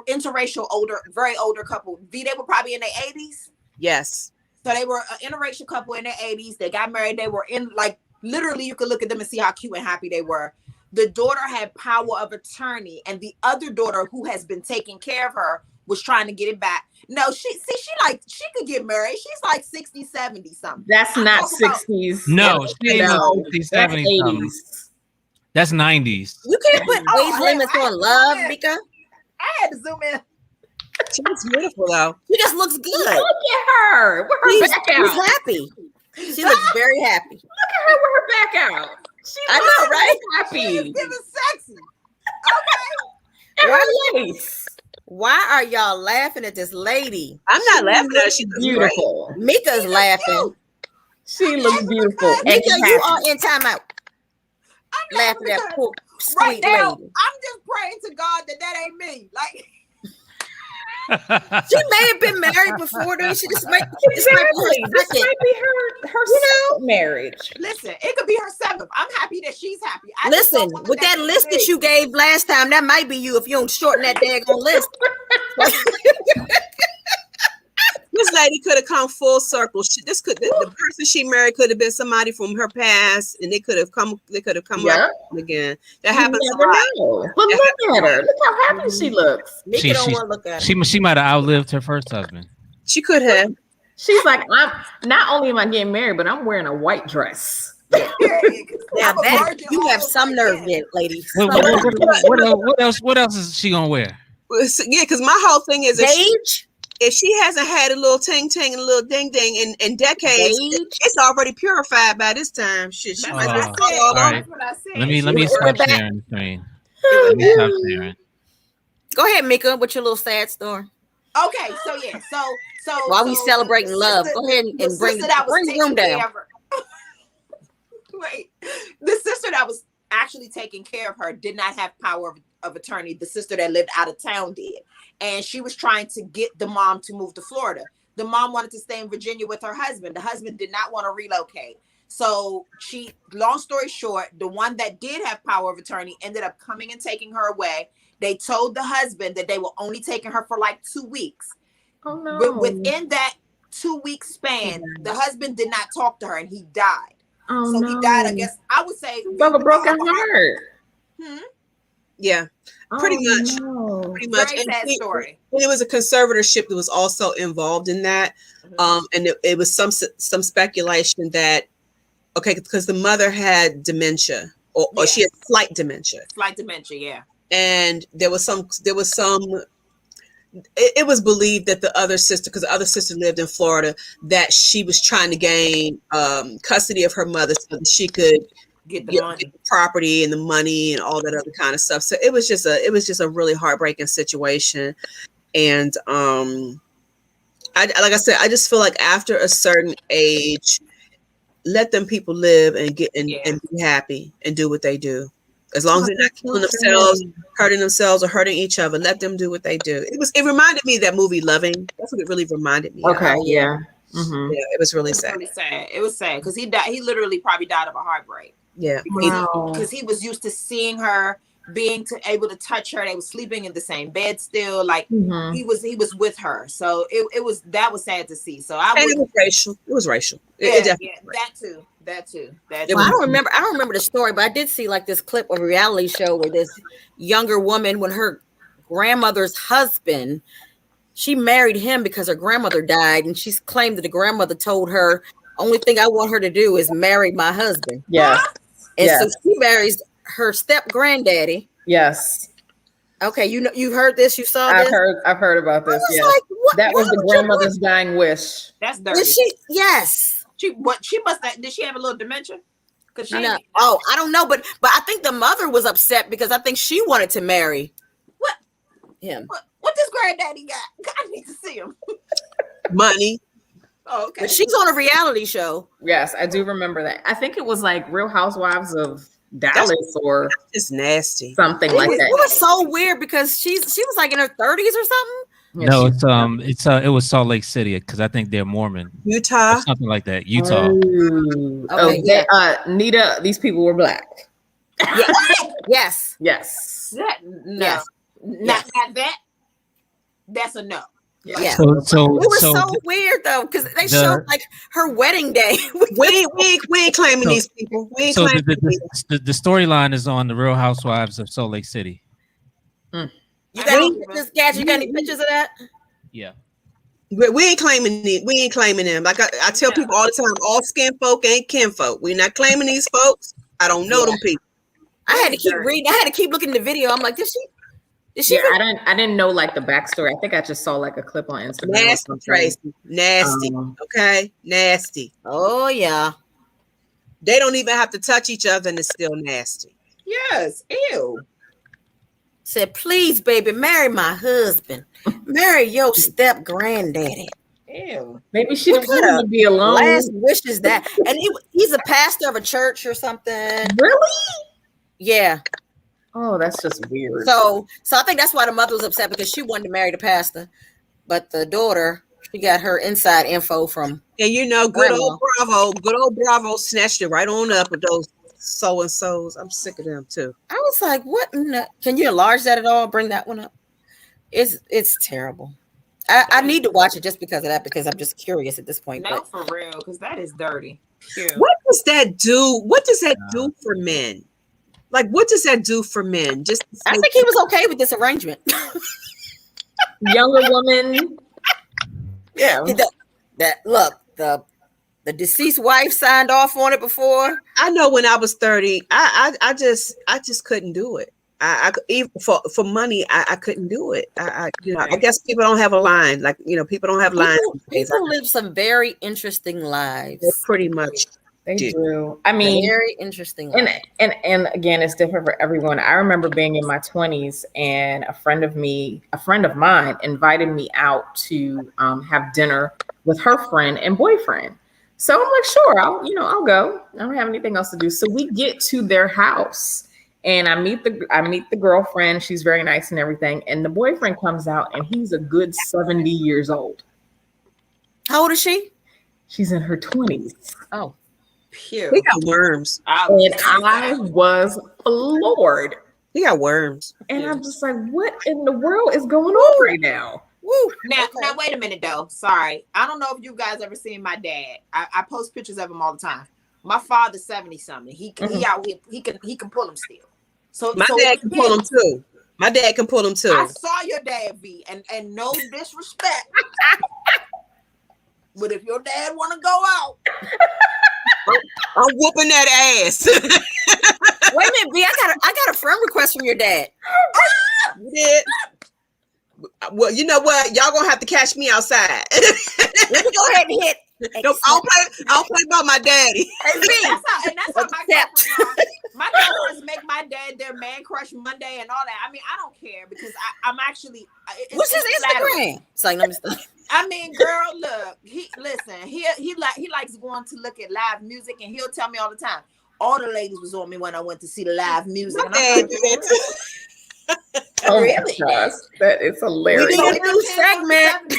interracial very older couple. They were probably in their 80s. Yes. So they were an interracial couple in their 80s. They got married. They were in, like, literally you could look at them and see how cute and happy they were. The daughter had power of attorney, and the other daughter, who has been taking care of her, was trying to get it back. No, she could get married. She's like 60, 70 something. That's not talking about- 60s. No, she ain't no 60s, That's 70s. something. 80s. That's 90s. You can't put age limits I on love, had- Mika. I had to zoom in. She looks beautiful though. She just looks good. Look at her with her She's, back she's out. happy. She looks very happy. Look at her with her back out. She I looks know, right? She is happy. giving sexy. And her Why- lace. Why are y'all laughing at this lady? I'm not laughing at her. She looks great. Beautiful. Mika's laughing. She looks beautiful. And Mika, you happy. are in timeout. I'm Laughing at because poor right sweet now, lady. I'm just praying to God that ain't me. Like, She may have been married before, though. She just might. This might be Exactly. her This second. might be her second marriage. listen, it could be her seventh. I'm happy that she's happy. I just Listen, don't want with that to list be that you gave last time, that might be you if you don't shorten that daggone list. This lady could have come full circle. The person she married could have been somebody from her past, and they could have come Yeah. up again. That You happens a never lot. know. But look at her. Look how happy she looks. Mika She- don't she- want to look at her. She might have outlived her first husband. She could have. She's like, I'm not only am I getting married, but I'm wearing a white dress. Now that you have some nerve, yet, lady. What else is she gonna wear? Yeah, because my whole thing is Gauge, if she hasn't had a little ting ting and a little ding ding in decades, Gauge. it's already purified by this time. Shit, she might Oh, be all all right. Let me stop back. sharing the screen. Let me stop sharing. Go ahead, Mika, with your little sad story. Okay, so yeah, so While we so celebrating the love, sister- go ahead the and bring sister that was the room taking care down. of her- Wait, the sister that was actually taking care of her did not have power of attorney. The sister that lived out of town did. And she was trying to get the mom to move to Florida. The mom wanted to stay in Virginia with her husband. The husband did not want to relocate. So long story short, the one that did have power of attorney ended up coming and taking her away. They told the husband that they were only taking her for like 2 weeks. Oh no. But within that 2-week span, the husband did not talk to her and he died. Oh So no. he died, I guess, I would say. Of a broken heart. Yeah, pretty Oh, much. no. Pretty much. Very sad story. And it was a conservatorship that was also involved in that. And it was some speculation that, okay, because the mother had dementia or she had slight dementia. Slight dementia, yeah. And there was some it was believed that the other sister, because the other sister lived in Florida, that she was trying to gain custody of her mother so that she could get the property and the money and all that other kind of stuff. So it was just a really heartbreaking situation. And like I said, I just feel like after a certain age, let them people live and and be happy and do what they do. As long as they're not killing themselves, hurting themselves, or hurting each other, let them do what they do. It reminded me of that movie Loving. That's what it really reminded me of. Okay, yeah. Mm-hmm. Yeah, it was really sad. Really sad. It was sad because he died. He literally probably died of a heartbreak. Yeah, because he was used to seeing her, being able to touch her. They were sleeping in the same bed still. Like he was with her. So it was sad to see. So it was racial. It was racial. That too. Well, I don't remember the story, but I did see like this clip of a reality show where this younger woman, when her grandmother's husband, she married him because her grandmother died, and she's claimed that the grandmother told her, only thing I want her to do is marry my husband. Yeah. And so she marries her step granddaddy. Yes. Okay, you heard this, you saw this? I've heard about this. Yeah. Like, that was the grandmother's dying wish. That's dirty. Yes. She must have, did she have a little dementia? I don't know, but I think the mother was upset because I think she wanted to marry him. What this granddaddy got? I need to see him. Money. Oh, okay. But she's on a reality show. Yes, I do remember that. I think it was like Real Housewives of Dallas or it's nasty. Something like that. It was so weird because she was like in her 30s or something. Yeah, no, it was Salt Lake City because I think they're Mormon. Utah, something like that. Utah. Nita, these people were black. Yes. Yes. No. Not that. That's a no. Yeah. So it was so weird though because they showed like her wedding day. we ain't claiming these people. We ain't claiming the storyline is on the Real Housewives of Salt Lake City. You got any pictures, Gad? You got any pictures of that? Yeah. We ain't claiming them. Like I tell people all the time, all skin folk ain't kin folk. We're not claiming these folks. I don't know them people. I had to keep reading. I had to keep looking at the video. I'm like, did she? Yeah, I didn't know like the backstory. I think I just saw like a clip on Instagram. Nasty, Tracy. Nasty. Okay, nasty. Oh yeah. They don't even have to touch each other, and it's still nasty. Yes. Ew. Said, please, baby, marry my husband. Marry your step granddaddy. Ew. Maybe she didn't want to be alone. Last wish is that. And he's a pastor of a church or something. Really? Yeah. Oh, that's just weird. So I think that's why the mother was upset because she wanted to marry the pastor, but the daughter, she got her inside info from. And good old Bravo snatched it right on up with those so and so's. I'm sick of them too. I was like, what? Can you enlarge that at all? Bring that one up. It's terrible. I need to watch it just because of that, because I'm just curious at this point. No, for real, because that is dirty. Ew. What does that do? What does that do for men? Like, what does that do for men? I think he was okay with this arrangement. Younger woman. Yeah. The deceased wife signed off on it before. I know when I was 30, I just couldn't do it. I even for money, I couldn't do it. I guess people don't have a line. Like, people don't have lines. People live some very interesting lives. They're pretty much. They do. I mean, very interesting. And again, it's different for everyone. I remember being in my 20s, and a friend of mine invited me out to have dinner with her friend and boyfriend. So I'm like, sure, I'll go. I don't have anything else to do. So we get to their house, And I meet the girlfriend. She's very nice and everything. And the boyfriend comes out, and he's a good 70 years old. How old is she? She's in her 20s. Oh, Phew. He got worms. And I was floored. He got worms. And I'm just like, what in the world is going on right now? woo. Now, wait a minute though. Sorry, I don't know if you guys ever seen my dad. I post pictures of him all the time. My father's 70 something. He out here. He can pull him still. So My dad can pull him too. My dad can pull him too. I saw your dad, V, and no disrespect, but if your dad want to go out, I'm whooping that ass. Wait a minute, B. I got a friend request from your dad. You did? Well, you know what? Y'all gonna have to catch me outside. Let me go ahead and hit. No, I don't play about my daddy. That's how my girlfriends make my dad their man crush Monday and all that. I mean, I don't care because I'm actually. What's his Instagram? It's like, let me stop. I mean, girl, look. He likes going to look at live music, and he'll tell me all the time. All the ladies was on me when I went to see the live music. My dad did that too. Oh Really? my gosh, that is hilarious. We need a new segment.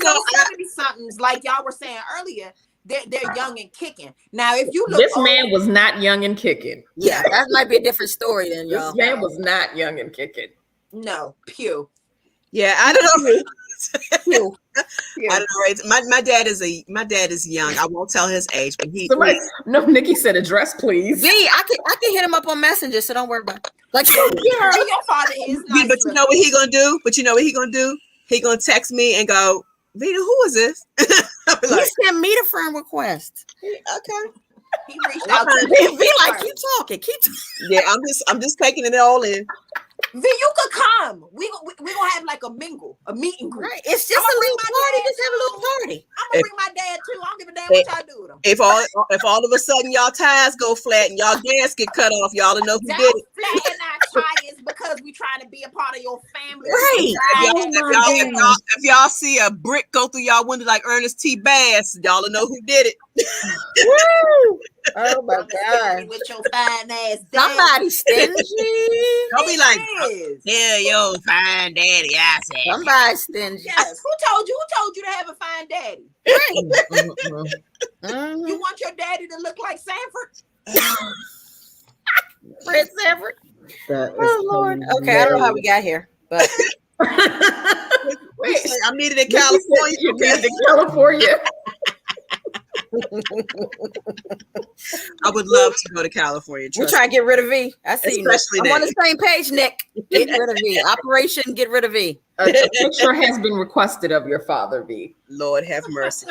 So 70-somethings, like y'all were saying earlier, they're young and kicking. Now, if you look, This man was not young and kicking. Yeah, that might be a different story then, y'all. This man was not young and kicking. no, pew. Yeah, I don't know. Pew. I don't know. Right? My dad is young. I won't tell his age, but No, Nikki said address, please. V, I can hit him up on Messenger, so don't worry about it. Like, Yeah, your father is Yeah, nice. but you know what he gonna do? He gonna text me and go, Vita, who is this? I'll be he like, sent me the friend request. okay. He reached out to V, me. like, keep talking. Yeah, I'm just taking it all in. V, you could come. We gonna have like a mingle, a meet and greet. Right. It's just I'ma a little bring my party. dad Just have a little party. I'm gonna bring my dad too. I don't give a damn what y'all do with him. If all of a sudden y'all tires go flat and y'all gas get cut off, y'all don't know who did Don't it. flatten our tires because we trying to be a part of your family. Right. If y'all see a brick go through y'all window like Ernest T. Bass, y'all will know who did it. Woo! Oh my God. With your fine ass dad. Somebody stingy. Don't be like, Yes. yeah, yo, fine daddy. I said, Somebody stingy. Yes. Who told you to have a fine daddy? Mhm. You want your daddy to look like Sanford? Prince Everett. That is Oh Lord. Okay, I don't know how we got here, but Wait, I'm needed in California. you needed in California. I would love to go to California. we're Trust trying to get rid of V. I see you. Especially I'm on that. the same page, Nick. Get rid of V. Operation Get Rid of V. A picture has been requested of your father, V. Lord have mercy.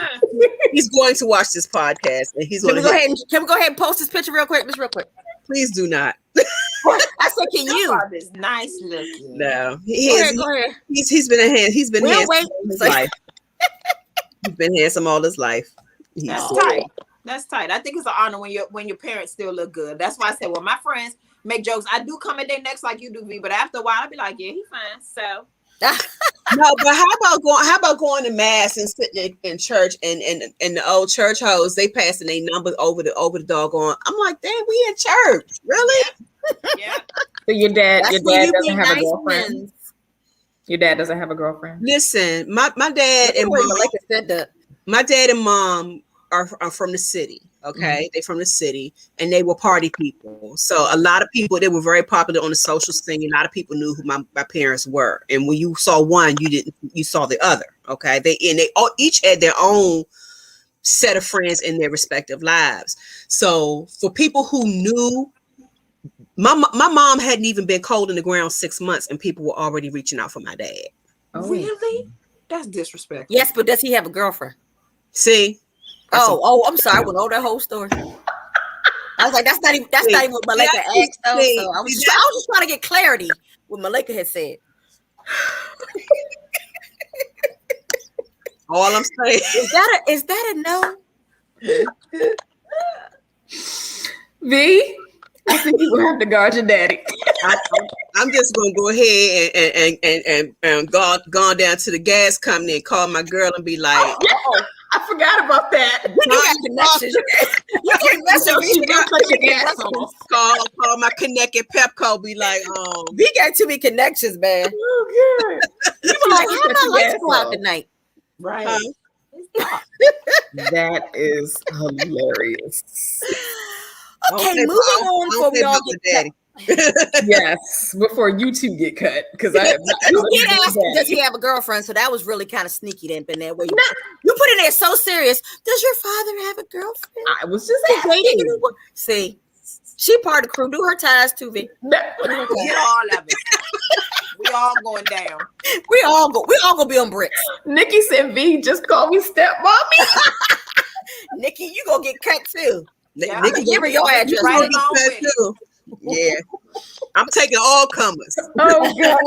He's going to watch this podcast, and he's Can going we to. go ahead and post this picture real quick? Just real quick. Please do not. I said, can Your you? father's nice looking. No, Go ahead. he's been a hand. He's been We'll handsome wait. all his life. He's been handsome all his life. That's tight. That's tight. I think it's an honor when your parents still look good. That's why I said, well, my friends make jokes. I do come at their necks like you do, V, but after a while, I'll be like, yeah, he fine. So No, but how about going to mass and sitting in church and the old church hoes, they passing their numbers over the doggone. I'm like, damn, we in church. Really? yeah. So your dad That's when you doesn't be have a nice girlfriend. ones. Your dad doesn't have a girlfriend. Listen, my dad and Wait, mom, Malika said that. my dad and mom are from the city. Okay, They're from the city, and they were party people. So a lot of people, they were very popular on the social scene. A lot of people knew who my parents were, and when you saw one, you saw the other. Okay, they all each had their own set of friends in their respective lives. So for people who knew, my mom hadn't even been cold in the ground 6 months, and people were already reaching out for my dad. Oh. Really? That's disrespectful. Yes, but does he have a girlfriend? See. I'm sorry. I went over that whole story. I was like, that's not even what Malika asked though. see, So I was see, just trying to get clarity what Malika had said. All I'm saying. Is that a no? V, I think you will have to guard your daddy. I'm just gonna go ahead and gone down to the gas company and call my girl and be like, I forgot about that. You got connections. You can't mess with She me. real such an asshole. Call my Connecticut Pepco. Be like, We got too many connections, man. Oh, God. You be like, how my lights go out tonight? Right. huh? That is hilarious. Okay, moving on before we all get daddy. Yes, before you two get cut, because I have not. You did ask, does he have a girlfriend? So that was really kind of sneaky then, Ben. There, where you put in there so serious. Does your father have a girlfriend? I was just dating. See, she part of the crew. Do her ties too, V. Get all of it. We all going down. We all gonna be on bricks. Nikki said, "V, just call me stepmommy." Nikki, you gonna get cut too. Yeah. Nikki, give her your address. Right Nikki. along with it. Too. Yeah, I'm taking all comers. Oh God.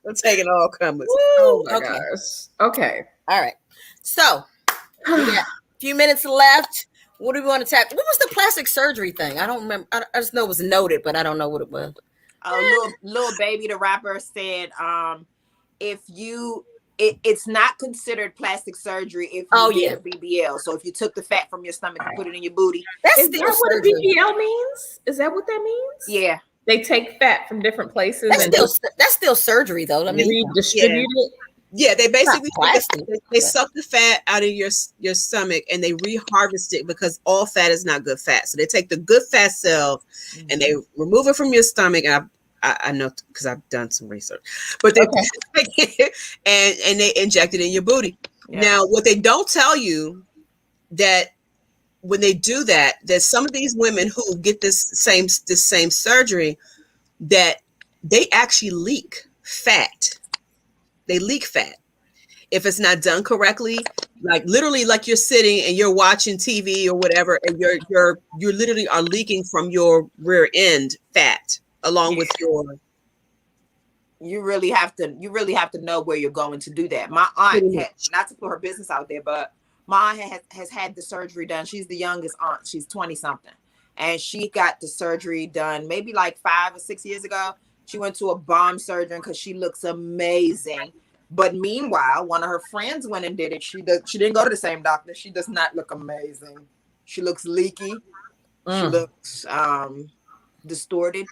I'm taking all comers. Oh my Okay. gosh. Okay. All right. So we got a few minutes left. What do we want to tap? What was the plastic surgery thing? I don't remember. I just know it was noted, but I don't know what it was. Little baby, the rapper said, if you it's not considered plastic surgery if you get a BBL. So if you took the fat from your stomach and put it in your booty. That's Is still that what a surgery. BBL means? Is that what that means? Yeah. They take fat from different places That's still surgery, though. I mean, redistribute it. Yeah, they basically plastic, they suck the fat out of your stomach and they reharvest it because all fat is not good fat. So they take the good fat cell and they remove it from your stomach. And I know because I've done some research, but they take it and they inject it in your booty. Yeah. Now, what they don't tell you that when they do that, there's some of these women who get this same surgery that they actually leak fat. They leak fat if it's not done correctly. Like literally, like you're sitting and you're watching TV or whatever, and you literally are leaking from your rear end fat along with your. You really have to know where you're going to do that. My aunt had, not to put her business out there, but my aunt has had the surgery done. She's the youngest aunt. She's 20 something, and she got the surgery done maybe like 5 or 6 years ago. She went to a bomb surgeon because she looks amazing. But meanwhile, one of her friends went and did it. She didn't go to the same doctor. She does not look amazing. She looks leaky. She looks distorted.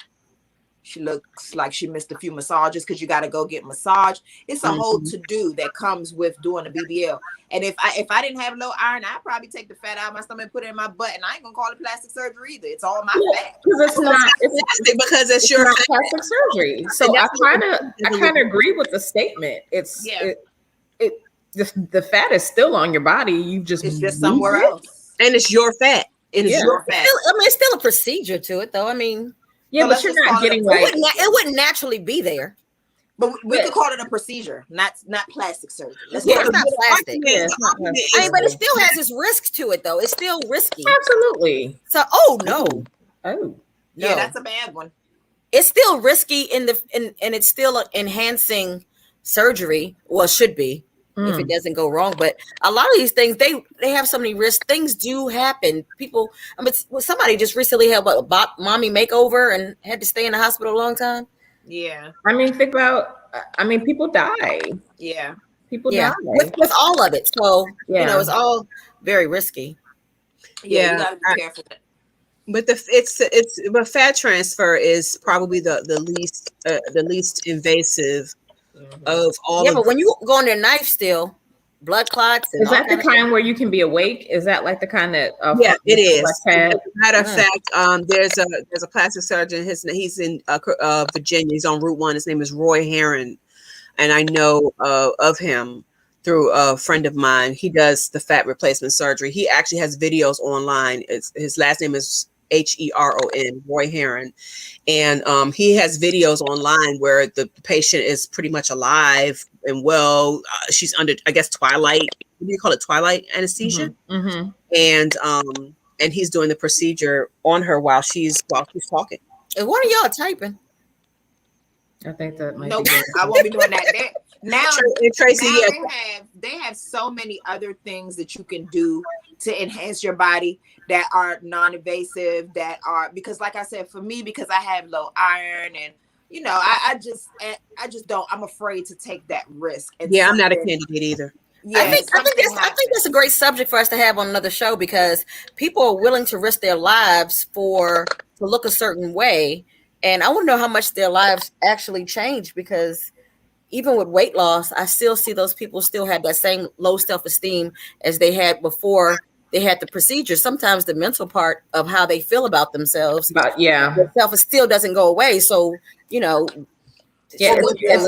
She looks like she missed a few massages because you got to go get massaged. It's a whole to-do that comes with doing a BBL. And if I didn't have low iron, I'd probably take the fat out of my stomach and put it in my butt. And I ain't gonna call it plastic surgery either. It's all my fat. Because it's your plastic surgery. So I kind of agree with the statement. The fat is still on your body. It's just somewhere else, and it's your fat. It's your fat. It's still a procedure to it, though. I mean, but you're not getting it wouldn't naturally be there. But we could call it a procedure, not plastic surgery. It's not plastic. But it still has its risks to it, though. It's still risky. Absolutely. So, no. Yeah, that's a bad one. It's still risky and it's still enhancing surgery. Well, it should be if it doesn't go wrong. But a lot of these things, they have so many risks. Things do happen. People. I mean, somebody just recently had a mommy makeover and had to stay in the hospital a long time. Yeah. I mean, think about. I mean, people die. Yeah. People die with all of it. So it's all very risky. Yeah, you gotta be careful. But but fat transfer is probably the least invasive of all. Yeah, but when you go on their knife, still blood clots. Is that the kind where you can be awake? Is that like the kind that? It is. Matter of fact, there's a plastic surgeon. He's in Virginia. He's on Route 1. His name is Roy Heron, and I know of him through a friend of mine. He does the fat replacement surgery. He actually has videos online. His last name is Heron, Roy Heron, and he has videos online where the patient is pretty much alive and well. She's under, I guess, twilight. What do you call it? Twilight anesthesia. And he's doing the procedure on her while she's talking. And what are y'all typing? I think that might. No, I won't be doing that. Now, Tracy, they have so many other things that you can do to enhance your body that are non-invasive, because like I said, for me, because I have low iron and I just don't, I'm afraid to take that risk. I'm not a candidate either. I think that's a great subject for us to have on another show, because people are willing to risk their lives to look a certain way, and I want to know how much their lives actually change, because even with weight loss, I still see those people still have that same low self-esteem as they had before they had the procedure. Sometimes the mental part of how they feel about themselves, the self still doesn't go away. So, it's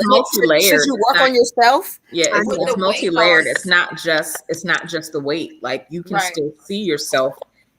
multi-layered. Should you work on yourself? Yeah, it's multi-layered. It's not just the weight. Like, you can still see yourself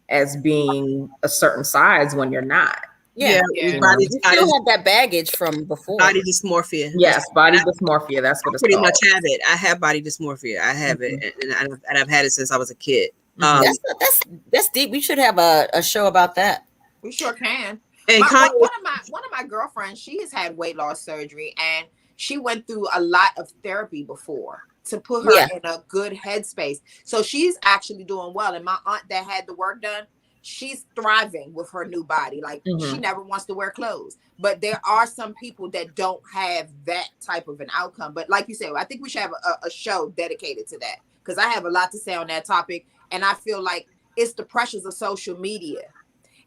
as being a certain size when you're not. You still have that baggage from before. Body dysmorphia. Yes, body dysmorphia. That's what it's pretty called. much have it. I have body dysmorphia. I have it, and I've had it since I was a kid. That's deep. We should have a show about that. We sure can. And one of my girlfriends, she has had weight loss surgery, and she went through a lot of therapy before to put her in a good headspace. So she's actually doing well. And my aunt that had the work done, she's thriving with her new body. Like, she never wants to wear clothes. But there are some people that don't have that type of an outcome. But like you said, I think we should have a show dedicated to that, because I have a lot to say on that topic. And I feel like it's the pressures of social media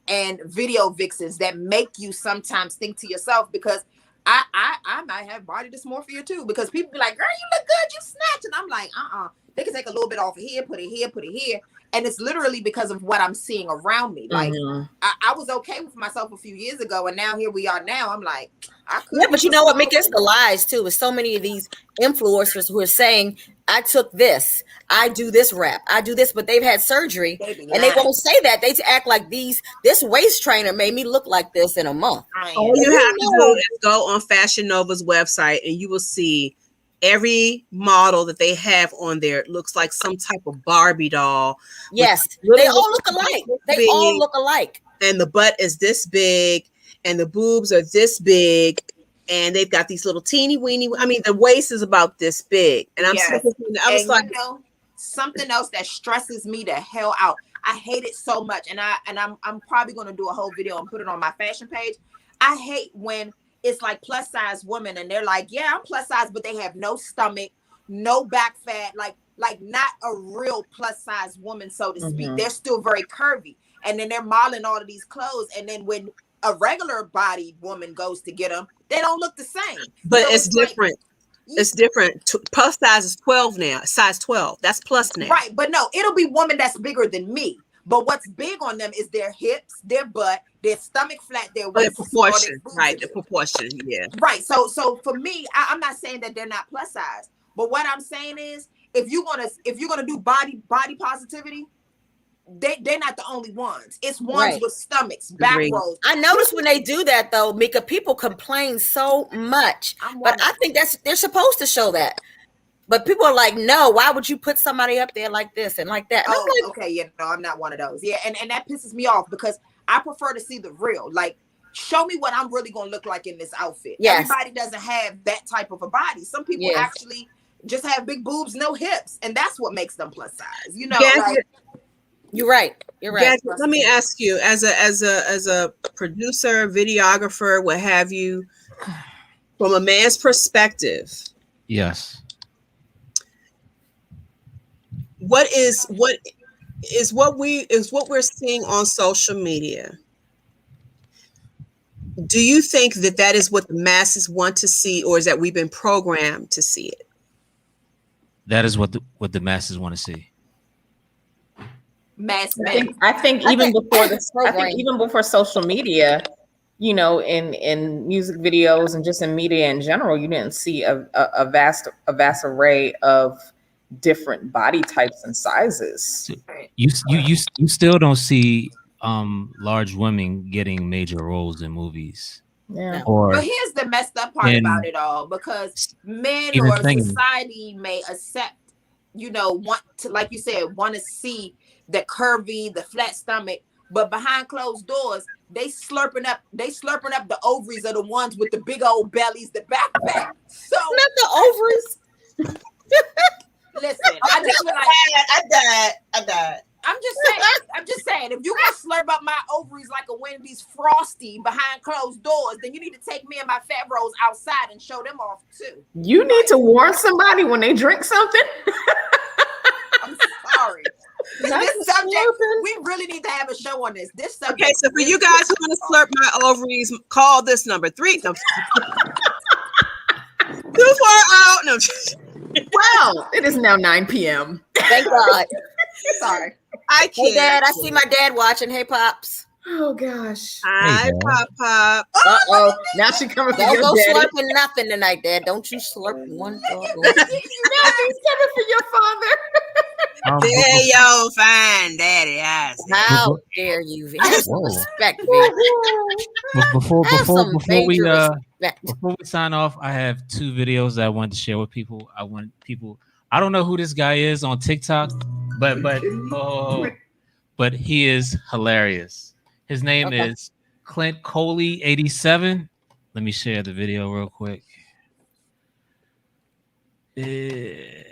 and video vixens that make you sometimes think to yourself, because I might have body dysmorphia too, because people be like, girl, you look good, you snatch. And I'm like, they can take a little bit off of here, put it here, put it here. And it's literally because of what I'm seeing around me. Like, I was okay with myself a few years ago, and now here we are now. I'm like, but you know what, Mick, it's the lies too. With so many of these influencers who are saying, I took this, I do this rap, I do this, but they've had surgery, and they won't say that. They act like this waist trainer made me look like this in a month. All you have to do is go on Fashion Nova's website, and you will see every model that they have on there looks like some type of Barbie doll. Yes, they all look alike. They all look alike. And the butt is this big, and the boobs are this big, and they've got these little teeny weeny. I mean, the waist is about this big. And I was like, something else that stresses me the hell out. I hate it so much, and I'm probably going to do a whole video and put it on my fashion page. I hate when it's like plus size women, and they're like, yeah, I'm plus size, but they have no stomach, no back fat, like not a real plus size woman, so to speak. They're still very curvy, and then they're modeling all of these clothes, and then when a regular bodied woman goes to get them, they don't look the same. But so it's different. It's different. Plus size is 12 now. Size 12. That's plus now. Right. But no, it'll be woman that's bigger than me. But what's big on them is their hips, their butt, their stomach flat, their waist. Proportion. Right. The proportion. Yeah. Right. So for me, I'm not saying that they're not plus size. But what I'm saying is, if you're gonna do body positivity, they're not the only ones. It's ones with stomachs, back rolls. I notice when they do that though, Mika, people complain so much. But I think they're supposed to show that. But people are like, no, why would you put somebody up there like this and like that? And I'm like, I'm not one of those. Yeah, and that pisses me off, because I prefer to see the real. Like, show me what I'm really gonna look like in this outfit. Yes. Everybody doesn't have that type of a body. Some people actually just have big boobs, no hips, and that's what makes them plus size. You know, You're right. Gadget, let me ask you, as a producer, videographer, what have you, from a man's perspective. Yes. What we're seeing on social media? Do you think that is what the masses want to see, or is that we've been programmed to see it? That is what the masses want to see. I think even before social media, you know, in music videos and just in media in general, you didn't see a vast array of different body types and sizes. You still don't see large women getting major roles in movies. Yeah. But here's the messed up part about it all, because men or society may accept, you know, want to, like you said, want to see the curvy, the flat stomach, but behind closed doors, they slurping up the ovaries of the ones with the big old bellies, the backpack. So not the ovaries. Listen, I just feel like I died. I'm just saying, if you gonna slurp up my ovaries like a Wendy's Frosty behind closed doors, then you need to take me and my fat rolls outside and show them off too. You need to warn somebody when they drink something. I'm sorry. This subject, we really need to have a show on this. This subject. Okay, so for you guys who want to slurp my ovaries, call this number 3. No. 240. No. Well, it is now 9 p.m. Thank God. Sorry. I can't. Hey, Dad, I see my dad watching. Hey, Pops. Oh gosh. Hi, Hey, Dad. Pop. Uh-oh. Now she coming for Don't your go daddy. slurping nothing tonight, Dad. Don't you slurp one dog. Now she's coming for your father. There your fine daddy. I see. How dare you? Have some Whoa. respect, man. Before Have some we major respect. before we sign off, I have 2 videos that I wanted to share with people. I don't know who this guy is on TikTok, but he is hilarious. His name Okay. is Clint Coley 87. Let me share the video real quick. Hey,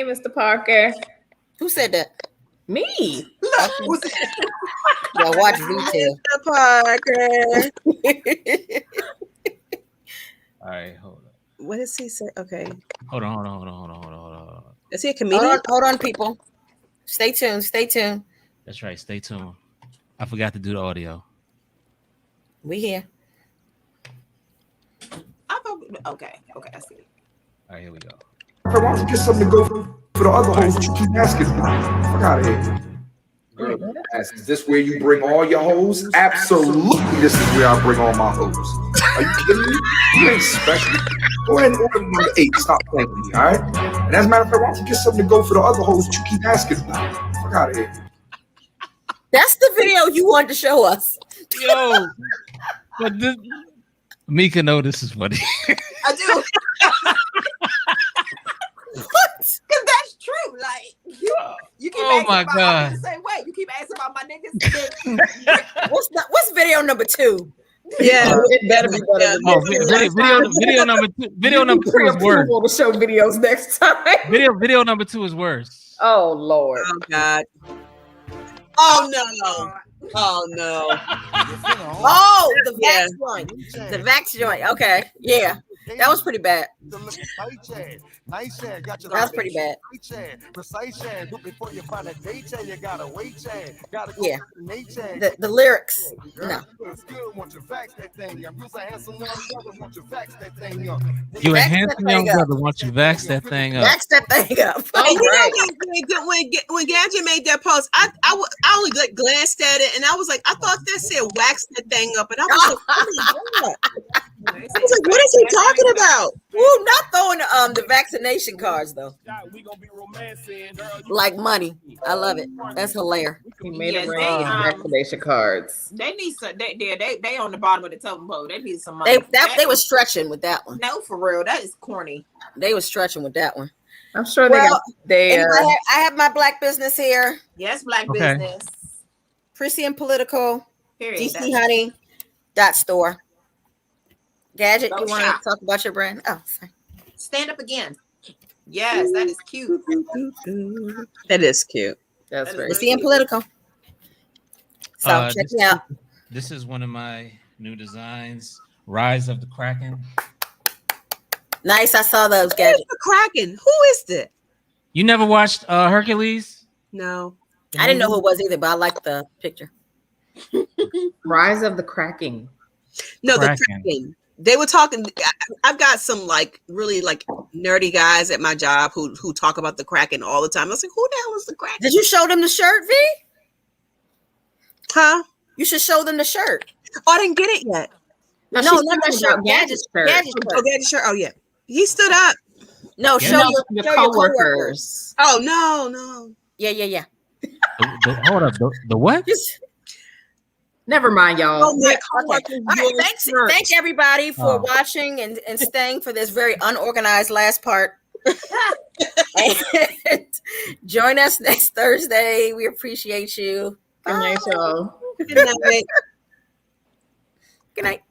Mr. Parker. Who said that? Me. Yeah, watch retail. Mr. Parker. All right, hold on. What does he say? Okay. Hold on. Is he a comedian? Hold on, people. Stay tuned. Stay tuned. That's right. Stay tuned. I forgot to do the audio. We here. Okay, I see. All right, here we go. Why don't you get something to go for the other hoes that you keep asking me? Fuck out of here. Is this where you bring all your hoes? Absolutely, this is where I bring all my hoes. Are you kidding me? You ain't special. Go ahead and order number 8. Stop playing with me, all right? And as a matter of fact, why don't you get something to go for the other hoes that you keep asking me? Fuck out of here. That's the video you wanted to show us. Yo, but this, Mika, know this is funny. I do. Because that's true. Like you keep Oh asking my about God. my niggas the same way. You keep asking about my niggas. What's video number 2? Yeah. It better be better than Oh, this. video number 2. Video number 2 is worse. Pre-approval to show videos next time. Video number 2 is worse. Oh Lord. Oh, God. Oh, no. Oh, no. Oh, the Yeah. Vax joint. The Vax joint. Okay. Yeah. That was pretty bad. That's pretty bad. Yeah. The lyrics. No. You a Vax handsome that young thing up. brother. Why don't you vax that thing up? Vax that thing up. And you right. know when Gadget made that post, I only like glanced at it and I was like, I thought that said wax that thing up, and I was like, oh my God. I was like, what is he talking about? Ooh, not throwing the vaccination cards though. Like money. I love it. That's hilarious. He made Yes, it they, rain vaccination cards. They need some. They on the bottom of the totem pole. They need some money. They were stretching with that one. No, for real. That is corny. They were stretching with that one. I'm sure Well, they I have my black business here. Yes, black Okay. business. Prissy and Political. Period. DC Honey. .store. Gadget, Go you want shop. to talk about your brand? Oh, sorry. Stand up again. Yes, that is cute. That is cute. that's very Prissy and Political. So check me out. This is one of my new designs. Rise of the Kraken. Nice. I saw those, Who's Gadget. the Kraken? Who is that? You never watched Hercules? No. I didn't know who it was either, but I like the picture. Rise of the Cracking. No, the Kraken. Kraken. They were talking. I've got some like really like nerdy guys at my job who talk about the Kraken all the time. I was like, who the hell is the Kraken? Did you show them the shirt, V? Huh? You should show them the shirt. Oh, I didn't get it yet. No, she's not talking the shirt. about Gadget's shirt. Gadget's Oh, shirt. that shirt. Oh, yeah. He stood up. No, Yeah. show No, your your show your coworkers. coworkers. Oh no. Yeah. Hold up. The what? Just, Never mind, y'all. Oh, my okay. coworkers All right, wore thanks shirts. everybody for Oh. watching and staying for this very unorganized last part. And join us next Thursday. We appreciate you. Good night, y'all. Good night. Good night.